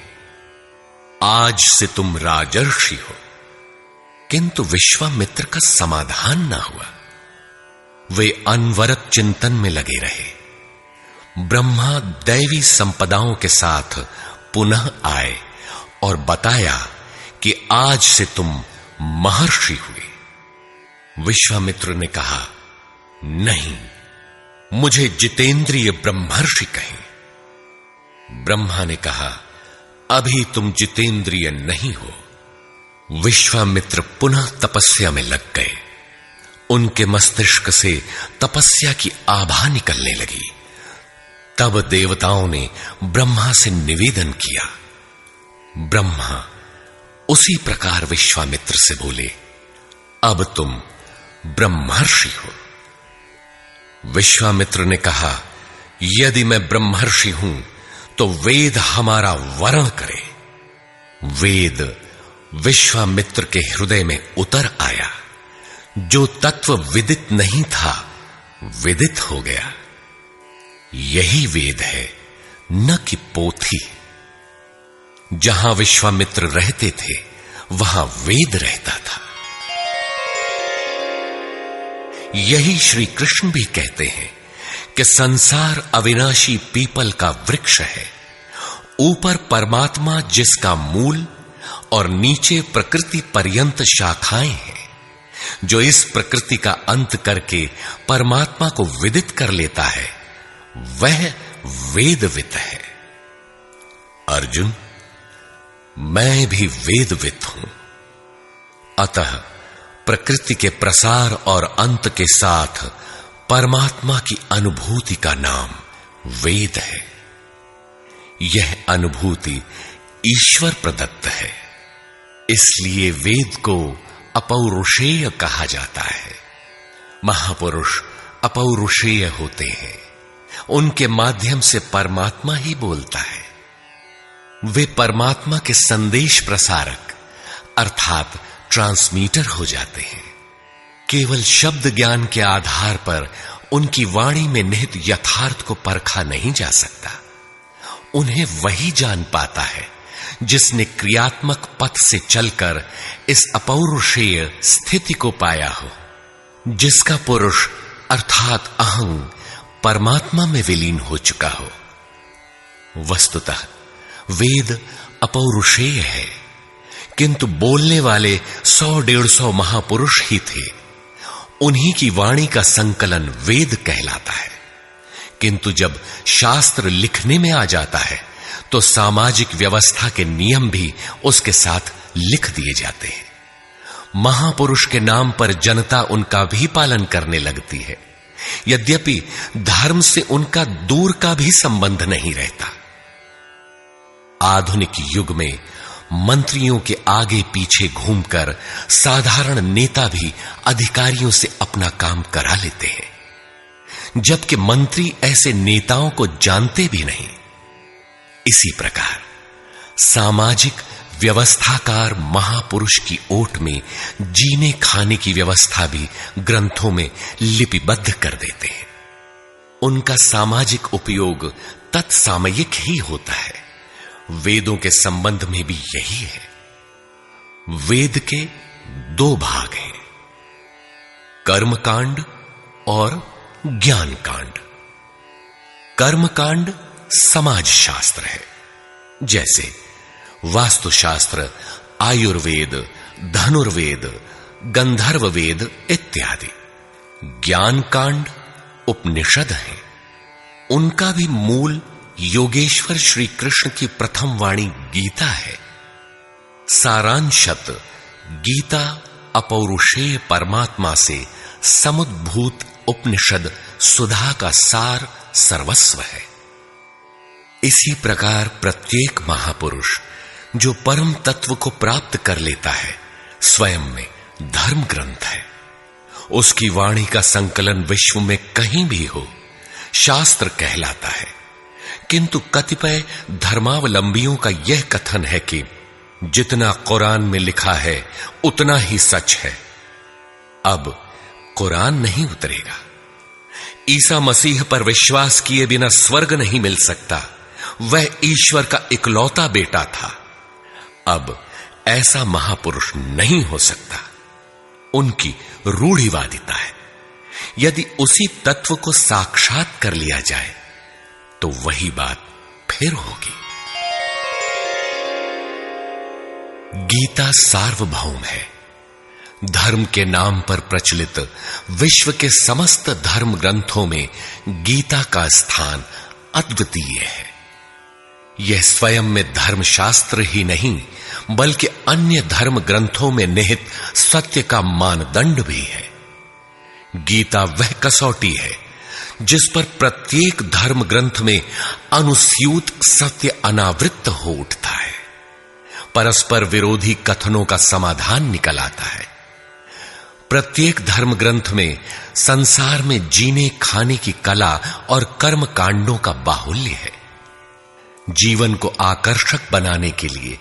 आज से तुम राजर्षि हो। किंतु विश्वामित्र का समाधान ना हुआ। वे अनवरत चिंतन में लगे रहे। ब्रह्मा दैवी संपदाओं के साथ पुनः आए और बताया कि आज से तुम महर्षि हुए। विश्वामित्र ने कहा, नहीं, मुझे जितेंद्रिय ब्रह्मर्षि कहें। ब्रह्मा ने कहा, अभी तुम जितेंद्रिय नहीं हो। विश्वामित्र पुनः तपस्या में लग गए। उनके मस्तिष्क से तपस्या की आभा निकलने लगी। तब देवताओं ने ब्रह्मा से निवेदन किया। ब्रह्मा उसी प्रकार विश्वामित्र से बोले, अब तुम ब्रह्मर्षि हो। विश्वामित्र ने कहा, यदि मैं ब्रह्मर्षि हूं तो वेद हमारा वर्ण करे। वेद विश्वामित्र के हृदय में उतर आया। जो तत्व विदित नहीं था, विदित हो गया। यही वेद है, न कि पोथी। जहां विश्वामित्र रहते थे, वहां वेद रहता था। यही श्री कृष्ण भी कहते हैं कि संसार अविनाशी पीपल का वृक्ष है। ऊपर परमात्मा जिसका मूल और नीचे प्रकृति पर्यंत शाखाएं हैं। जो इस प्रकृति का अंत करके परमात्मा को विदित कर लेता है, वह वेदवित है। अर्जुन, मैं भी वेदवित हूं। अतः प्रकृति के प्रसार और अंत के साथ परमात्मा की अनुभूति का नाम वेद है। यह अनुभूति ईश्वर प्रदत्त है। इसलिए वेद को अपौरुषेय कहा जाता है। महापुरुष अपौरुषेय होते हैं। उनके माध्यम से परमात्मा ही बोलता है। वे परमात्मा के संदेश प्रसारक अर्थात ट्रांसमीटर हो जाते हैं। केवल शब्द ज्ञान के आधार पर उनकी वाणी में निहित यथार्थ को परखा नहीं जा सकता। उन्हें वही जान पाता है जिसने क्रियात्मक पथ से चलकर इस अपौरुषेय स्थिति को पाया हो, जिसका पुरुष अर्थात अहं परमात्मा में विलीन हो चुका हो। वस्तुतः वेद अपौरुषेय है, किंतु बोलने वाले 100-150 महापुरुष ही थे। उन्हीं की वाणी का संकलन वेद कहलाता है। किंतु जब शास्त्र लिखने में आ जाता है तो सामाजिक व्यवस्था के नियम भी उसके साथ लिख दिए जाते हैं। महापुरुष के नाम पर जनता उनका भी पालन करने लगती है, यद्यपि धर्म से उनका दूर का भी संबंध नहीं रहता। आधुनिक युग में मंत्रियों के आगे पीछे घूमकर साधारण नेता भी अधिकारियों से अपना काम करा लेते हैं, जबकि मंत्री ऐसे नेताओं को जानते भी नहीं। इसी प्रकार सामाजिक व्यवस्थाकार महापुरुष की ओट में जीने खाने की व्यवस्था भी ग्रंथों में लिपिबद्ध कर देते हैं। उनका सामाजिक उपयोग तत्सामयिक ही होता है। वेदों के संबंध में भी यही है। वेद के 2 भाग हैं, कर्मकांड और ज्ञान कांड। कर्मकांड समाज शास्त्र है, जैसे वास्तुशास्त्र, आयुर्वेद, धनुर्वेद, गंधर्व वेद इत्यादि। ज्ञान कांड उपनिषद है। उनका भी मूल योगेश्वर श्री कृष्ण की प्रथम वाणी गीता है। सारांशत गीता अपौरुषेय परमात्मा से समुद्भूत उपनिषद सुधा का सार सर्वस्व है। इसी प्रकार प्रत्येक महापुरुष जो परम तत्व को प्राप्त कर लेता है, स्वयं में धर्म ग्रंथ है। उसकी वाणी का संकलन विश्व में कहीं भी हो, शास्त्र कहलाता है। किंतु कतिपय धर्मावलंबियों का यह कथन है कि जितना कुरान में लिखा है उतना ही सच है। अब कुरान नहीं उतरेगा। ईसा मसीह पर विश्वास किए बिना स्वर्ग नहीं मिल सकता। वह ईश्वर का इकलौता बेटा था। अब ऐसा महापुरुष नहीं हो सकता। उनकी रूढ़िवादिता है। यदि उसी तत्व को साक्षात कर लिया जाए तो वही बात फिर होगी। गीता सार्वभौम है। धर्म के नाम पर प्रचलित विश्व के समस्त धर्म ग्रंथों में गीता का स्थान अद्वितीय है। यह स्वयं में धर्मशास्त्र ही नहीं बल्कि अन्य धर्म ग्रंथों में निहित सत्य का मानदंड भी है। गीता वह कसौटी है जिस पर प्रत्येक धर्म ग्रंथ में अनुस्यूत सत्य अनावृत हो उठता है। परस्पर विरोधी कथनों का समाधान निकल आता है। प्रत्येक धर्म ग्रंथ में संसार में जीने खाने की कला और कर्म कांडों का बाहुल्य है। जीवन को आकर्षक बनाने के लिए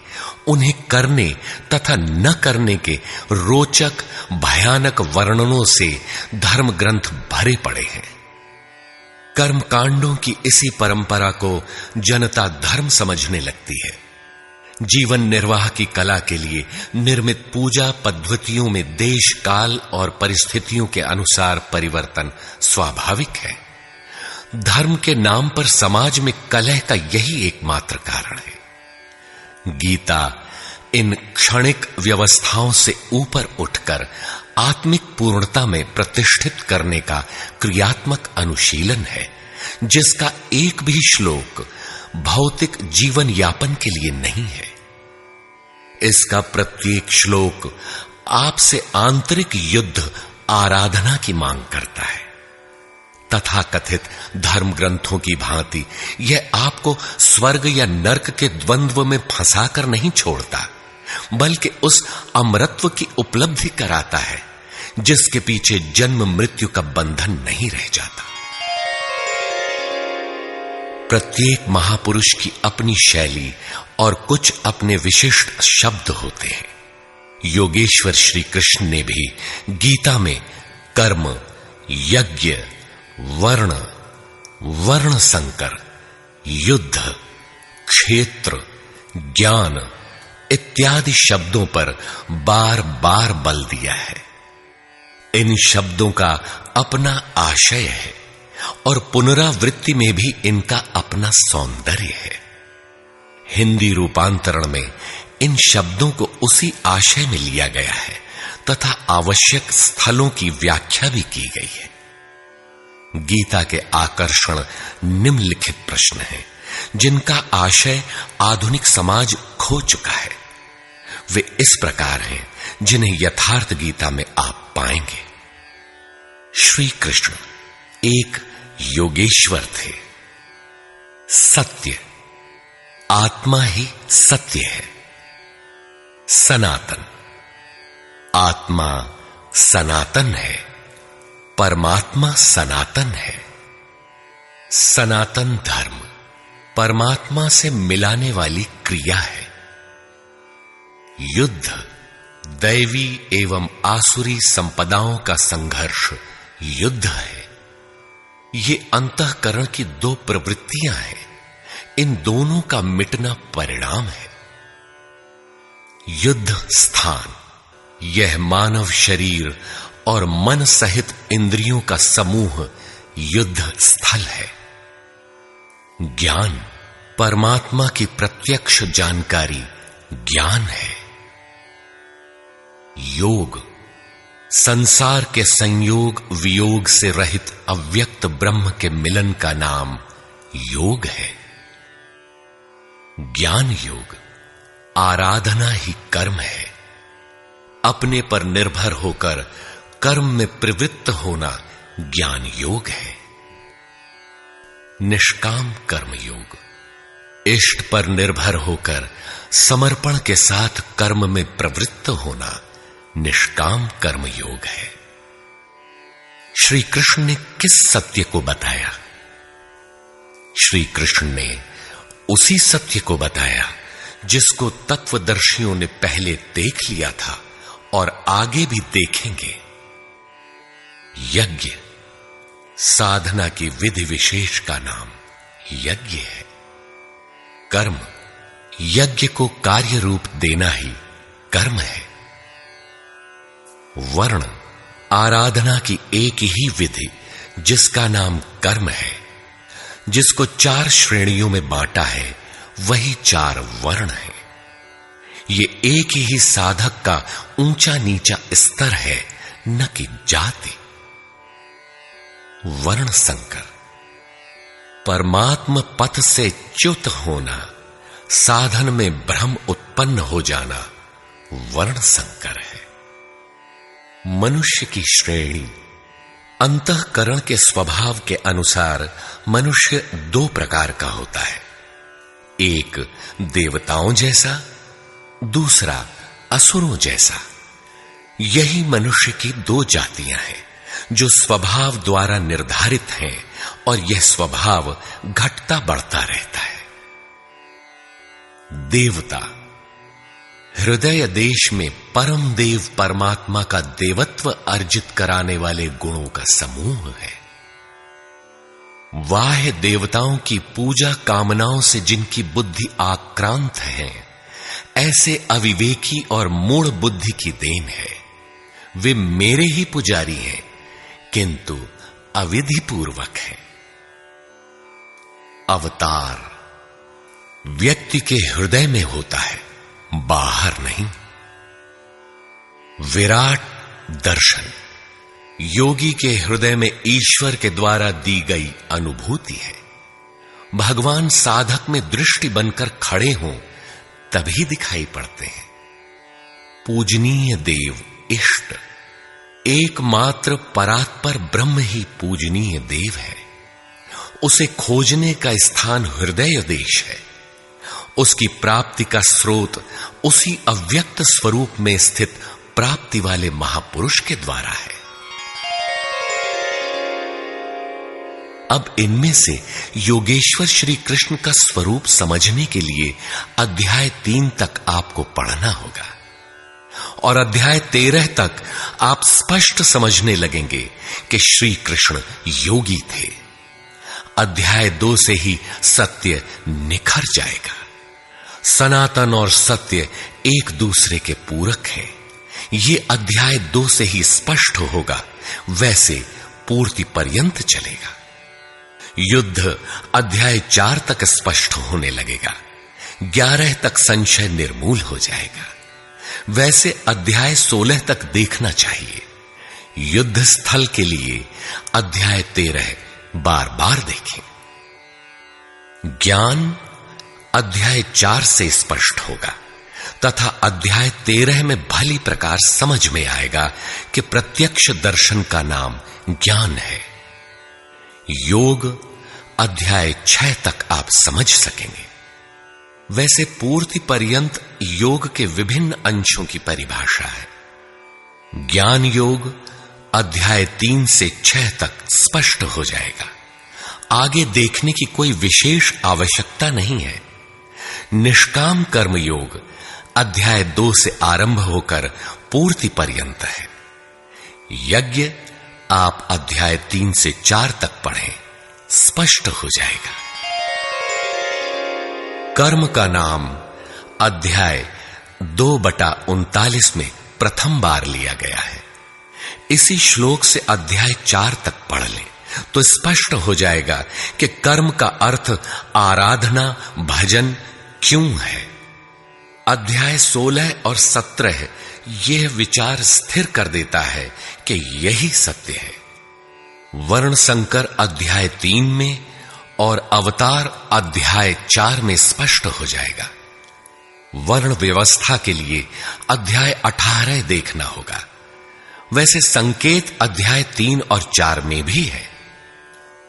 उन्हें करने तथा न करने के रोचक भयानक वर्णनों से धर्म ग्रंथ भरे पड़े हैं। कर्म कांडों की इसी परंपरा को जनता धर्म समझने लगती है। जीवन निर्वाह की कला के लिए निर्मित पूजा पद्धतियों में देश काल और परिस्थितियों के अनुसार परिवर्तन स्वाभाविक है। धर्म के नाम पर समाज में कलह का यही एकमात्र कारण है। गीता इन क्षणिक व्यवस्थाओं से ऊपर उठकर आत्मिक पूर्णता में प्रतिष्ठित करने का क्रियात्मक अनुशीलन है, जिसका एक भी श्लोक भौतिक जीवन यापन के लिए नहीं है। इसका प्रत्येक श्लोक आपसे आंतरिक युद्ध आराधना की मांग करता है। तथाकथित धर्म ग्रंथों की भांति यह आपको स्वर्ग या नरक के द्वंद्व में फंसाकर नहीं छोड़ता, बल्कि उस अमरत्व की उपलब्धि कराता है जिसके पीछे जन्म मृत्यु का बंधन नहीं रह जाता। प्रत्येक महापुरुष की अपनी शैली और कुछ अपने विशिष्ट शब्द होते हैं। योगेश्वर श्री कृष्ण ने भी गीता में कर्म, यज्ञ, वर्ण, वर्ण संकर, युद्ध, क्षेत्र, ज्ञान इत्यादि शब्दों पर बार बार बल दिया है। इन शब्दों का अपना आशय है और पुनरावृत्ति में भी इनका अपना सौंदर्य है। हिंदी रूपांतरण में इन शब्दों को उसी आशय में लिया गया है तथा आवश्यक स्थलों की व्याख्या भी की गई है। गीता के आकर्षण निम्नलिखित प्रश्न हैं, जिनका आशय आधुनिक समाज खो चुका है। वे इस प्रकार हैं जिन्हें यथार्थ गीता में आप पाएंगे। श्री कृष्ण एक योगेश्वर थे। सत्य, आत्मा ही सत्य है। सनातन, आत्मा सनातन है, परमात्मा सनातन है। सनातन धर्म परमात्मा से मिलाने वाली क्रिया है। युद्ध दैवी एवं आसुरी संपदाओं का संघर्ष युद्ध है। ये अंतःकरण की दो प्रवृत्तियां हैं। इन दोनों का मिटना परिणाम है। युद्ध स्थान, यह मानव शरीर और मन सहित इंद्रियों का समूह युद्ध स्थल है। ज्ञान, परमात्मा की प्रत्यक्ष जानकारी ज्ञान है। योग, संसार के संयोग वियोग से रहित अव्यक्त ब्रह्म के मिलन का नाम योग है। ज्ञान योग, आराधना ही कर्म है। अपने पर निर्भर होकर कर्म में प्रवृत्त होना ज्ञान योग है। निष्काम कर्म योग, इष्ट पर निर्भर होकर समर्पण के साथ कर्म में प्रवृत्त होना निष्काम कर्म योग है। श्री कृष्ण ने किस सत्य को बताया? श्री कृष्ण ने उसी सत्य को बताया जिसको तत्वदर्शियों ने पहले देख लिया था और आगे भी देखेंगे। यज्ञ, साधना की विधि विशेष का नाम यज्ञ है। कर्म, यज्ञ को कार्य रूप देना ही कर्म है। वर्ण, आराधना की एक ही विधि जिसका नाम कर्म है, जिसको 4 श्रेणियों में बांटा है, वही 4 वर्ण है। ये एक ही साधक का ऊंचा नीचा स्तर है, न कि जाति। वर्ण संकर, परमात्म पथ से च्युत होना, साधन में भ्रम उत्पन्न हो जाना वर्ण संकर है। मनुष्य की श्रेणी, अंतःकरण के स्वभाव के अनुसार मनुष्य 2 प्रकार का होता है, एक देवताओं जैसा, दूसरा असुरों जैसा। यही मनुष्य की 2 जातियां हैं जो स्वभाव द्वारा निर्धारित हैं, और यह स्वभाव घटता बढ़ता रहता है। देवता, हृदय देश में परम देव परमात्मा का देवत्व अर्जित कराने वाले गुणों का समूह है। बाह्य देवताओं की पूजा कामनाओं से जिनकी बुद्धि आक्रांत है, ऐसे अविवेकी और मूढ़ बुद्धि की देन है। वे मेरे ही पुजारी हैं, किंतु अविधि पूर्वक है। अवतार व्यक्ति के हृदय में होता है, बाहर नहीं। विराट दर्शन योगी के हृदय में ईश्वर के द्वारा दी गई अनुभूति है। भगवान साधक में दृष्टि बनकर खड़े हों तभी दिखाई पड़ते हैं। पूजनीय देव इष्ट, एकमात्र परात्पर ब्रह्म ही पूजनीय देव है। उसे खोजने का स्थान हृदय देश है। उसकी प्राप्ति का स्रोत उसी अव्यक्त स्वरूप में स्थित प्राप्ति वाले महापुरुष के द्वारा है। अब इनमें से योगेश्वर श्री कृष्ण का स्वरूप समझने के लिए अध्याय 3 तक आपको पढ़ना होगा, और अध्याय 13 तक आप स्पष्ट समझने लगेंगे कि श्री कृष्ण योगी थे। अध्याय 2 से ही सत्य निखर जाएगा। सनातन और सत्य एक दूसरे के पूरक हैं। ये अध्याय 2 से ही स्पष्ट होगा, वैसे पूर्ति पर्यंत चलेगा। युद्ध अध्याय 4 तक स्पष्ट होने लगेगा। 11 तक संशय निर्मूल हो जाएगा। वैसे अध्याय 16 तक देखना चाहिए। युद्ध स्थल के लिए अध्याय 13 बार बार देखें। ज्ञान अध्याय 4 से स्पष्ट होगा, तथा अध्याय 13 में भली प्रकार समझ में आएगा कि प्रत्यक्ष दर्शन का नाम ज्ञान है। योग अध्याय 6 तक आप समझ सकेंगे। वैसे पूर्ति पर्यंत योग के विभिन्न अंशों की परिभाषा है। ज्ञान योग अध्याय 3 से 6 तक स्पष्ट हो जाएगा। आगे देखने की कोई विशेष आवश्यकता नहीं है। निष्काम कर्म योग अध्याय 2 से आरंभ होकर पूर्ति पर्यंत है। यज्ञ आप अध्याय 3 से 4 तक पढ़ें, स्पष्ट हो जाएगा। कर्म का नाम अध्याय 2/39 में प्रथम बार लिया गया है। इसी श्लोक से अध्याय 4 तक पढ़ लें तो स्पष्ट हो जाएगा कि कर्म का अर्थ आराधना भजन क्यों है। अध्याय 16 और 17 यह विचार स्थिर कर देता है कि यही सत्य है। वर्ण संकर अध्याय 3 में और अवतार अध्याय 4 में स्पष्ट हो जाएगा। वर्ण व्यवस्था के लिए अध्याय 18 देखना होगा। वैसे संकेत अध्याय 3 और 4 में भी है।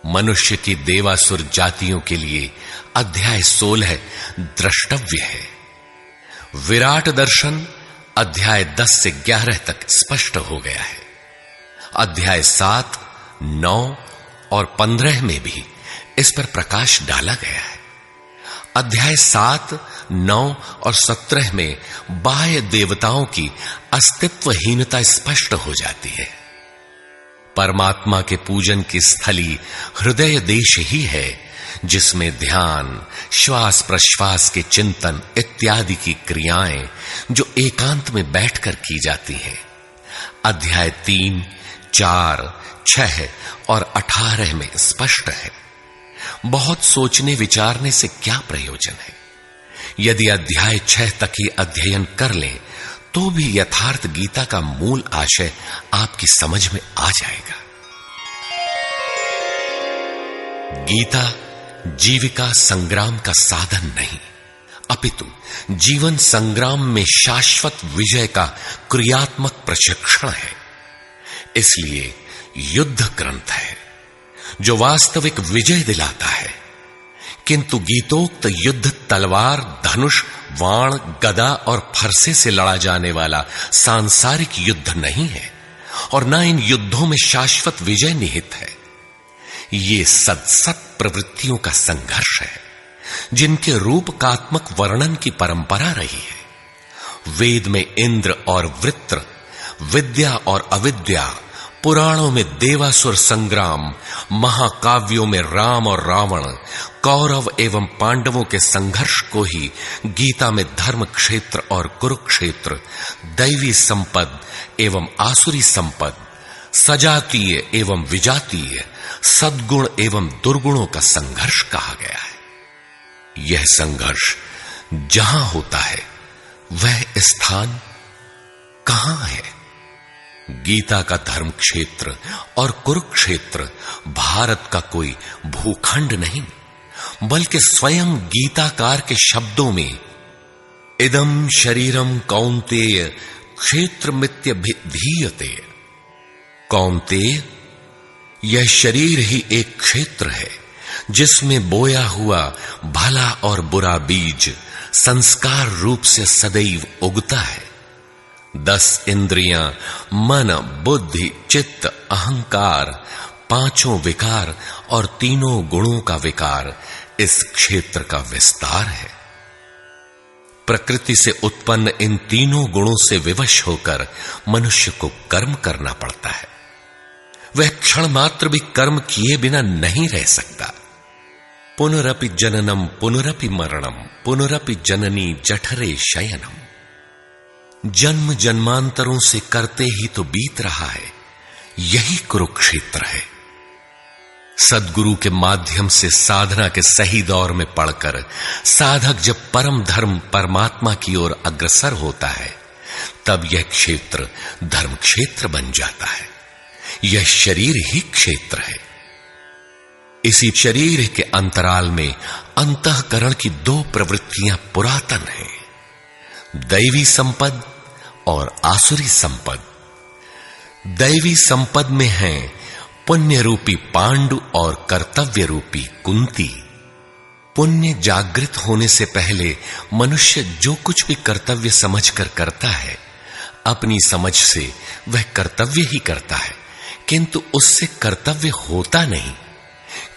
मनुष्य की देवासुर जातियों के लिए अध्याय 16 द्रष्टव्य है। विराट दर्शन अध्याय 10 से 11 तक स्पष्ट हो गया है। अध्याय 7, 9 और 15 में भी इस पर प्रकाश डाला गया है। अध्याय 7, 9 और 17 में बाह्य देवताओं की अस्तित्वहीनता स्पष्ट हो जाती है। परमात्मा के पूजन की स्थली हृदय देश ही है, जिसमें ध्यान, श्वास प्रश्वास के चिंतन इत्यादि की क्रियाएं जो एकांत में बैठकर की जाती हैं। अध्याय 3, 4, 6 और 18 में स्पष्ट है। बहुत सोचने विचारने से क्या प्रयोजन है? यदि अध्याय 6 तक ही अध्ययन कर लें तो भी यथार्थ गीता का मूल आशय आपकी समझ में आ जाएगा। गीता जीविका संग्राम का साधन नहीं, अपितु जीवन संग्राम में शाश्वत विजय का क्रियात्मक प्रशिक्षण है। इसलिए युद्ध ग्रंथ है जो वास्तविक विजय दिलाता है, किंतु गीतोक्त युद्ध तलवार, धनुष, वाण, गदा और फरसे से लड़ा जाने वाला सांसारिक युद्ध नहीं है और न इन युद्धों में शाश्वत विजय निहित है। ये सत्सत प्रवृत्तियों का संघर्ष है जिनके रूपकात्मक वर्णन की परंपरा रही है। वेद में इंद्र और वृत्र, विद्या और अविद्या, पुराणों में देवासुर संग्राम, महाकाव्यों में राम और रावण, कौरव एवं पांडवों के संघर्ष को ही गीता में धर्म क्षेत्र और कुरुक्षेत्र, दैवी संपद एवं आसुरी संपद, सजातीय एवं विजातीय, सद्गुण एवं दुर्गुणों का संघर्ष कहा गया है। यह संघर्ष जहां होता है वह स्थान कहां है? गीता का धर्म क्षेत्र और कुरुक्षेत्र भारत का कोई भूखंड नहीं, बल्कि स्वयं गीताकार के शब्दों में इदं शरीरम कौन्तेय क्षेत्रमित्यभिधीयते। कौन्तेय, यह शरीर ही एक क्षेत्र है जिसमें बोया हुआ भला और बुरा बीज संस्कार रूप से सदैव उगता है। 10 इंद्रियां, मन, बुद्धि, चित्त, अहंकार, 5 विकार और 3 गुणों का विकार इस क्षेत्र का विस्तार है। प्रकृति से उत्पन्न इन 3 गुणों से विवश होकर मनुष्य को कर्म करना पड़ता है। वह क्षण मात्र भी कर्म किए बिना नहीं रह सकता। पुनरपि जननम पुनरपि मरणम पुनरपि जननी जठरे शयनम। जन्म जन्मांतरों से करते ही तो बीत रहा है, यही कुरुक्षेत्र है। सद्गुरु के माध्यम से साधना के सही दौर में पढ़कर साधक जब परम धर्म परमात्मा की ओर अग्रसर होता है, तब यह क्षेत्र धर्म क्षेत्र बन जाता है। यह शरीर ही क्षेत्र है। इसी शरीर के अंतराल में अंतःकरण की 2 प्रवृत्तियां पुरातन हैं, दैवी संपद और आसुरी संपद। दैवी संपद में है पुण्य रूपी पांडु और कर्तव्य रूपी कुंती। पुण्य जागृत होने से पहले मनुष्य जो कुछ भी कर्तव्य समझकर करता है, अपनी समझ से वह कर्तव्य ही करता है, किंतु उससे कर्तव्य होता नहीं,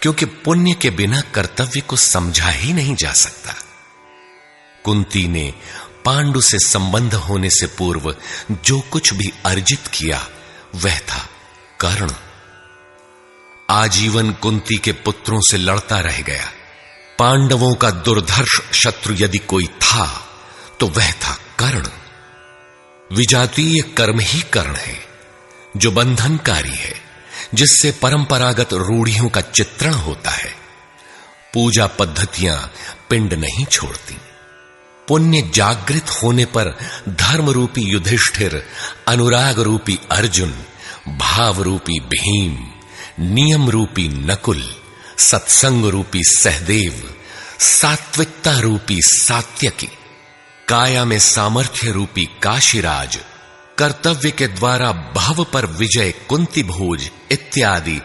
क्योंकि पुण्य के बिना कर्तव्य को समझा ही नहीं जा सकता। कुंती ने पांडु से संबंध होने से पूर्व जो कुछ भी अर्जित किया वह था कर्ण। आजीवन कुंती के पुत्रों से लड़ता रह गया। पांडवों का दुर्धर्ष शत्रु यदि कोई था तो वह था कर्ण। विजातीय कर्म ही कर्ण है जो बंधनकारी है, जिससे परंपरागत रूढ़ियों का चित्रण होता है। पूजा पद्धतियां पिंड नहीं छोड़ती। पुण्य जागृत होने पर धर्म रूपी युधिष्ठिर, अनुराग रूपी अर्जुन, भाव रूपी भीम, नियम रूपी नकुल, सत्संग रूपी सहदेव, सात्विकता रूपी सात्यकी, काया में सामर्थ्य रूपी काशीराज, कर्तव्य के द्वारा भव पर विजय कुंती भोज इत्यादि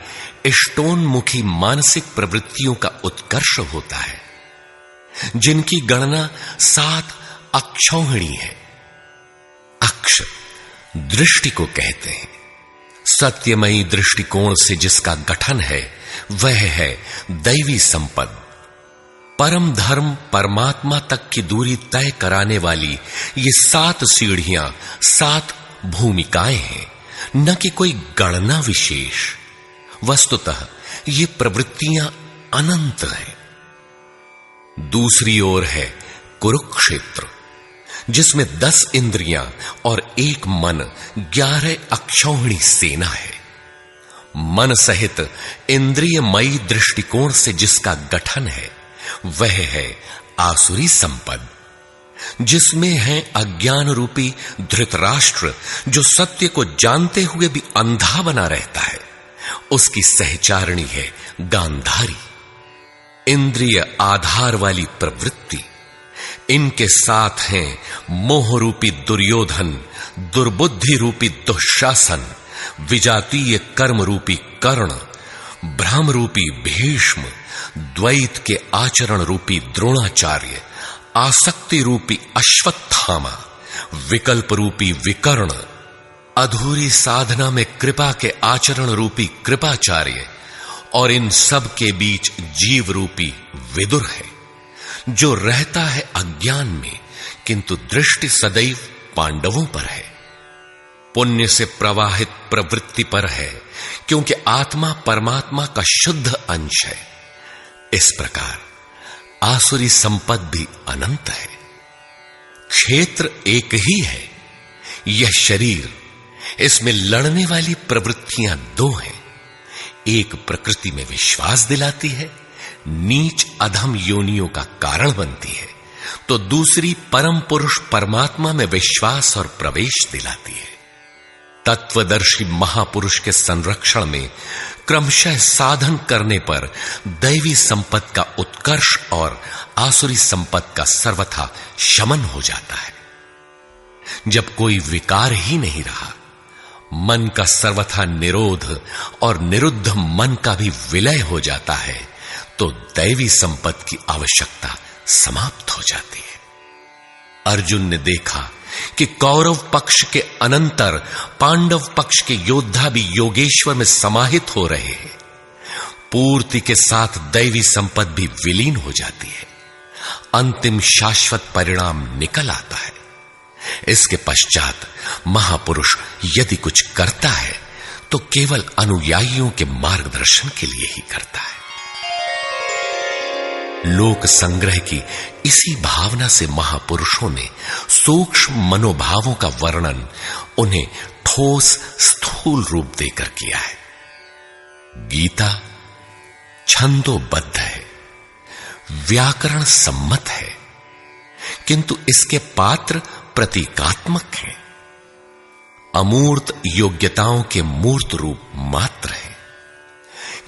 इष्टोन्मुखी मानसिक प्रवृत्तियों का उत्कर्ष होता है, जिनकी गणना 7 अक्षौहिणी है। अक्ष दृष्टि को कहते हैं। सत्यमयी दृष्टिकोण से जिसका गठन है वह है दैवी संपद। परम धर्म परमात्मा तक की दूरी तय कराने वाली ये 7 सीढ़ियां, 7 भूमिकाएं हैं न कि कोई गणना विशेष। वस्तुतः ये प्रवृत्तियां अनंत हैं। दूसरी ओर है कुरुक्षेत्र, जिसमें 10 इंद्रियां और 1 मन 11 अक्षौहिणी सेना है। मन सहित इंद्रियमयी दृष्टिकोण से जिसका गठन है वह है आसुरी संपद, जिसमें है अज्ञान रूपी धृतराष्ट्र, जो सत्य को जानते हुए भी अंधा बना रहता है। उसकी सहचारिणी है गांधारी, इंद्रिय आधार वाली प्रवृत्ति। इनके साथ हैं मोह रूपी दुर्योधन, दुर्बुद्धि रूपी दुःशासन, विजातीय कर्म रूपी कर्ण, भ्रम रूपी भीष्म, द्वैत के आचरण रूपी द्रोणाचार्य, आसक्ति रूपी अश्वत्थामा, विकल्प रूपी विकर्ण, अधूरी साधना में कृपा के आचरण रूपी कृपाचार्य, और इन सब के बीच जीव रूपी विदुर है, जो रहता है अज्ञान में, किंतु दृष्टि सदैव पांडवों पर है। पुण्य से प्रवाहित प्रवृत्ति पर है, क्योंकि आत्मा परमात्मा का शुद्ध अंश है। इस प्रकार आसुरी संपद भी अनंत है। क्षेत्र एक ही है, यह शरीर, इसमें लड़ने वाली प्रवृत्तियां 2 हैं। एक प्रकृति में विश्वास दिलाती है, नीच अधम योनियों का कारण बनती है, तो दूसरी परम पुरुष परमात्मा में विश्वास और प्रवेश दिलाती है। तत्वदर्शी महापुरुष के संरक्षण में क्रमशः साधन करने पर दैवी संपत्ति का उत्कर्ष और आसुरी संपत्ति का सर्वथा शमन हो जाता है। जब कोई विकार ही नहीं रहा, मन का सर्वथा निरोध और निरुद्ध मन का भी विलय हो जाता है, तो दैवी संपत्ति की आवश्यकता समाप्त हो जाती है। अर्जुन ने देखा कि कौरव पक्ष के अनंतर पांडव पक्ष के योद्धा भी योगेश्वर में समाहित हो रहे हैं। पूर्ति के साथ दैवी संपत्ति भी विलीन हो जाती है। अंतिम शाश्वत परिणाम निकल आता है। इसके पश्चात महापुरुष यदि कुछ करता है तो केवल अनुयायियों के मार्गदर्शन के लिए ही करता है। लोक संग्रह की इसी भावना से महापुरुषों ने सूक्ष्म मनोभावों का वर्णन उन्हें ठोस स्थूल रूप देकर किया है। गीता छंदोबद्ध है, व्याकरण सम्मत है, किंतु इसके पात्र प्रतीकात्मक हैं। अमूर्त योग्यताओं के मूर्त रूप मात्र है।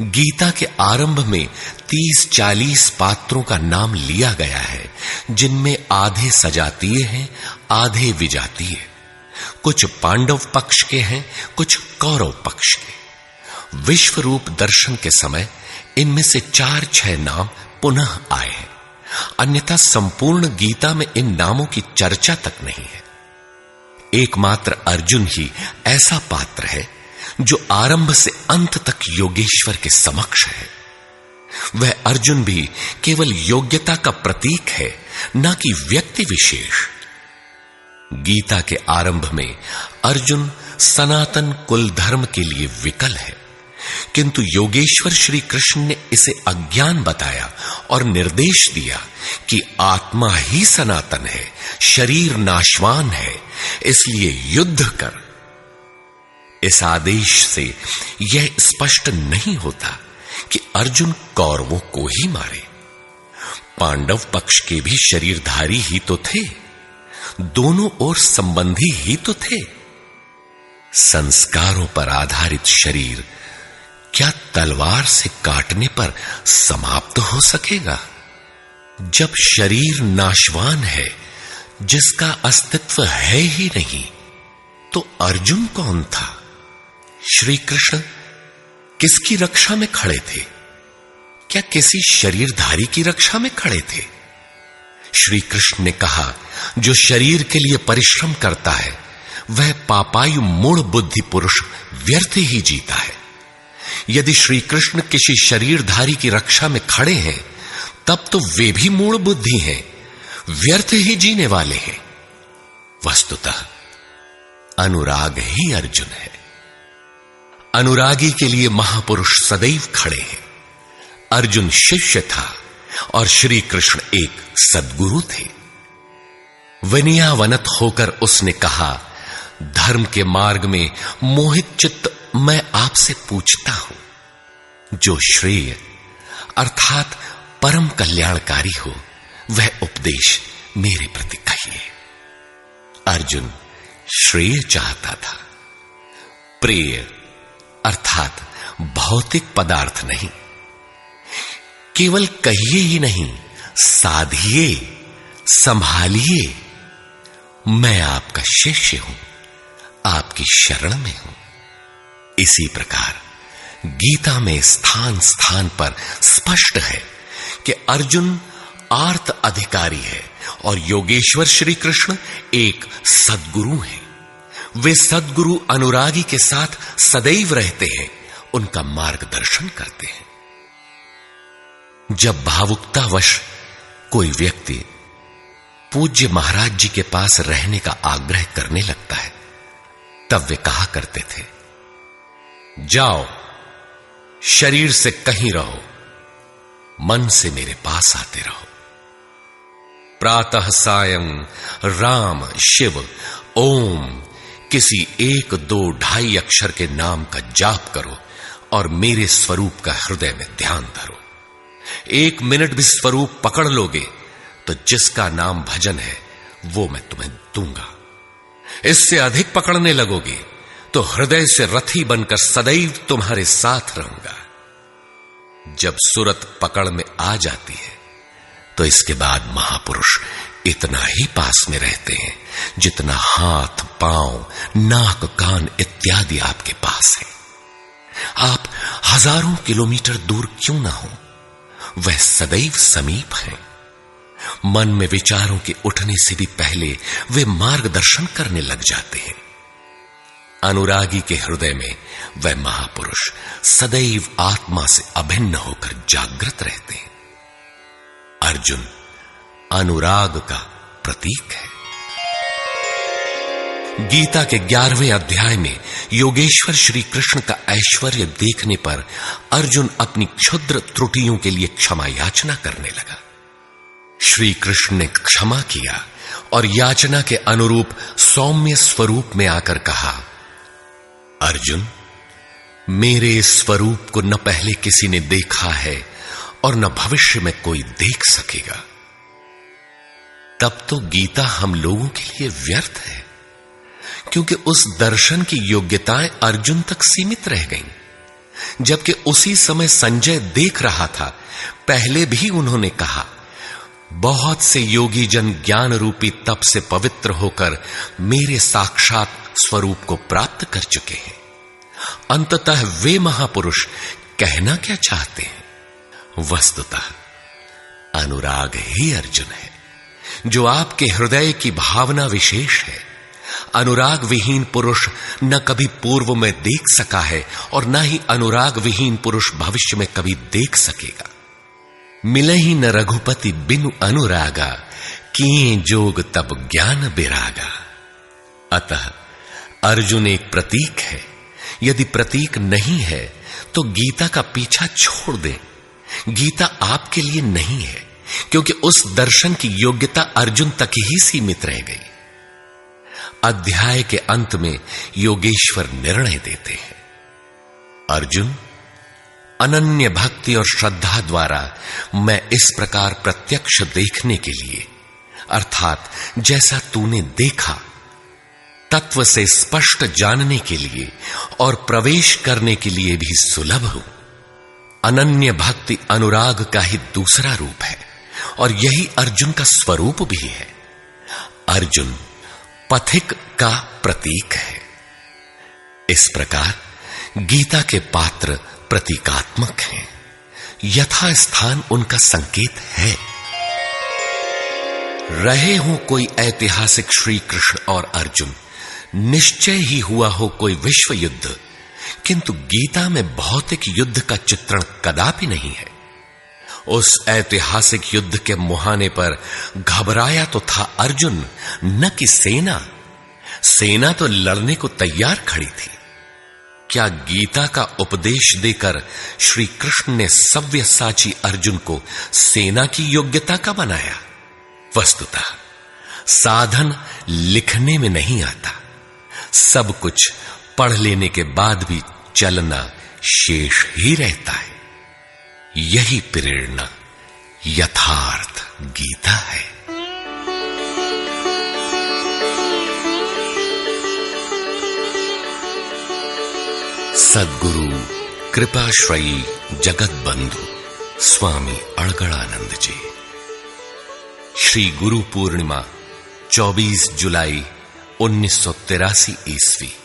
गीता के आरंभ में 30-40 पात्रों का नाम लिया गया है, जिनमें आधे सजातीय हैं, आधे विजातीय। कुछ पांडव पक्ष के हैं, कुछ कौरव पक्ष के। विश्व रूप दर्शन के समय इनमें से 4-6 नाम पुनः आए हैं, अन्यथा संपूर्ण गीता में इन नामों की चर्चा तक नहीं है। एकमात्र अर्जुन ही ऐसा पात्र है जो आरंभ से अंत तक योगेश्वर के समक्ष है। वह अर्जुन भी केवल योग्यता का प्रतीक है, न कि व्यक्ति विशेष। गीता के आरंभ में अर्जुन सनातन कुल धर्म के लिए विकल है, किंतु योगेश्वर श्री कृष्ण ने इसे अज्ञान बताया और निर्देश दिया कि आत्मा ही सनातन है, शरीर नाशवान है, इसलिए युद्ध कर। इस आदेश से यह स्पष्ट नहीं होता कि अर्जुन कौरवों को ही मारे। पांडव पक्ष के भी शरीरधारी ही तो थे, दोनों ओर संबंधी ही तो थे। संस्कारों पर आधारित शरीर क्या तलवार से काटने पर समाप्त हो सकेगा? जब शरीर नाशवान है, जिसका अस्तित्व है ही नहीं, तो अर्जुन कौन था? श्री कृष्ण किसकी रक्षा में खड़े थे? क्या किसी शरीरधारी की रक्षा में खड़े थे? श्री कृष्ण ने कहा, जो शरीर के लिए परिश्रम करता है वह पापायु मूढ़ बुद्धि पुरुष व्यर्थ ही जीता है। यदि श्री कृष्ण किसी शरीरधारी की रक्षा में खड़े हैं, तब तो वे भी मूढ़ बुद्धि हैं, व्यर्थ ही जीने वाले हैं। वस्तुतः अनुराग ही अर्जुन है, अनुरागी के लिए महापुरुष सदैव खड़े हैं। अर्जुन शिष्य था और श्री कृष्ण एक सद्गुरु थे। विनयावनत होकर उसने कहा, धर्म के मार्ग में मोहित चित्त मैं आपसे पूछता हूं, जो श्रेय अर्थात परम कल्याणकारी हो वह उपदेश मेरे प्रति कहिए। अर्जुन श्रेय चाहता था, प्रेय अर्थात भौतिक पदार्थ नहीं। केवल कहिए ही नहीं, साधिए, संभालिए। मैं आपका शिष्य हूं, आपकी शरण में हूं। इसी प्रकार गीता में स्थान स्थान पर स्पष्ट है कि अर्जुन आर्त अधिकारी है और योगेश्वर श्री कृष्ण एक सद्गुरु हैं। वे सद्गुरु अनुरागी के साथ सदैव रहते हैं, उनका मार्गदर्शन करते हैं। जब भावुकतावश कोई व्यक्ति पूज्य महाराज जी के पास रहने का आग्रह करने लगता है, तब वे कहा करते थे, जाओ, शरीर से कहीं रहो, मन से मेरे पास आते रहो। प्रातः सायं राम शिव ओम किसी 1, 2, 2.5 अक्षर के नाम का जाप करो और मेरे स्वरूप का हृदय में ध्यान धरो। 1 मिनट भी स्वरूप पकड़ लोगे तो जिसका नाम भजन है वो मैं तुम्हें दूंगा। इससे अधिक पकड़ने लगोगे तो हृदय से रथी बनकर सदैव तुम्हारे साथ रहूंगा। जब सुरत पकड़ में आ जाती है तो इसके बाद महापुरुष इतना ही पास में रहते हैं जितना हाथ, पांव, नाक, कान इत्यादि आपके पास है। आप हजारों किलोमीटर दूर क्यों ना हो, वह सदैव समीप है। मन में विचारों के उठने से भी पहले वे मार्गदर्शन करने लग जाते हैं। अनुरागी के हृदय में वह महापुरुष सदैव आत्मा से अभिन्न होकर जागृत रहते हैं। अर्जुन अनुराग का प्रतीक है। गीता के 11वें अध्याय में योगेश्वर श्री कृष्ण का ऐश्वर्य देखने पर अर्जुन अपनी क्षुद्र त्रुटियों के लिए क्षमा याचना करने लगा। श्री कृष्ण ने क्षमा किया और याचना के अनुरूप सौम्य स्वरूप में आकर कहा, अर्जुन, मेरे स्वरूप को न पहले किसी ने देखा है और न भविष्य में कोई देख सकेगा। तब तो गीता हम लोगों के लिए व्यर्थ है, क्योंकि उस दर्शन की योग्यताएं अर्जुन तक सीमित रह गईं। जबकि उसी समय संजय देख रहा था, पहले भी उन्होंने कहा, बहुत से योगी जन ज्ञान रूपी तप से पवित्र होकर मेरे साक्षात स्वरूप को प्राप्त कर चुके हैं। अंततः वे महापुरुष कहना क्या चाहते हैं? वस्तुतः अनुराग ही अर्जुन है, जो आपके हृदय की भावना विशेष है। अनुराग विहीन पुरुष न कभी पूर्व में देख सका है और न ही अनुराग विहीन पुरुष भविष्य में कभी देख सकेगा। मिले ही न रघुपति बिनु अनुरागा, किए जोग तब ज्ञान बिरागा। अतः अर्जुन एक प्रतीक है। यदि प्रतीक नहीं है तो गीता का पीछा छोड़ दें। गीता आपके लिए नहीं है, क्योंकि उस दर्शन की योग्यता अर्जुन तक ही सीमित रह गई। अध्याय के अंत में योगेश्वर निर्णय देते हैं, अर्जुन, अनन्य भक्ति और श्रद्धा द्वारा मैं इस प्रकार प्रत्यक्ष देखने के लिए, अर्थात जैसा तूने देखा, तत्व से स्पष्ट जानने के लिए और प्रवेश करने के लिए भी सुलभ हूं। अनन्य भक्ति अनुराग का ही दूसरा रूप है और यही अर्जुन का स्वरूप भी है। अर्जुन पथिक का प्रतीक है। इस प्रकार गीता के पात्र प्रतीकात्मक हैं, यथा स्थान उनका संकेत है। रहे हो कोई ऐतिहासिक श्री कृष्ण और अर्जुन, निश्चय ही हुआ हो कोई विश्व युद्ध, किंतु गीता में भौतिक युद्ध का चित्रण कदापि नहीं है। उस ऐतिहासिक युद्ध के मुहाने पर घबराया तो था अर्जुन, न कि सेना। सेना तो लड़ने को तैयार खड़ी थी। क्या गीता का उपदेश देकर श्री कृष्ण ने सव्यसाची अर्जुन को सेना की योग्यता का बनाया? वस्तुतः साधन लिखने में नहीं आता, सब कुछ पढ़ लेने के बाद भी चलना शेष ही रहता है। यही प्रेरणा यथार्थ गीता है। सद्गुरु कृपाश्रयी जगत बंधु स्वामी अड़गड़ानंद जी। श्री गुरु पूर्णिमा 24 जुलाई 1983 ईस्वी।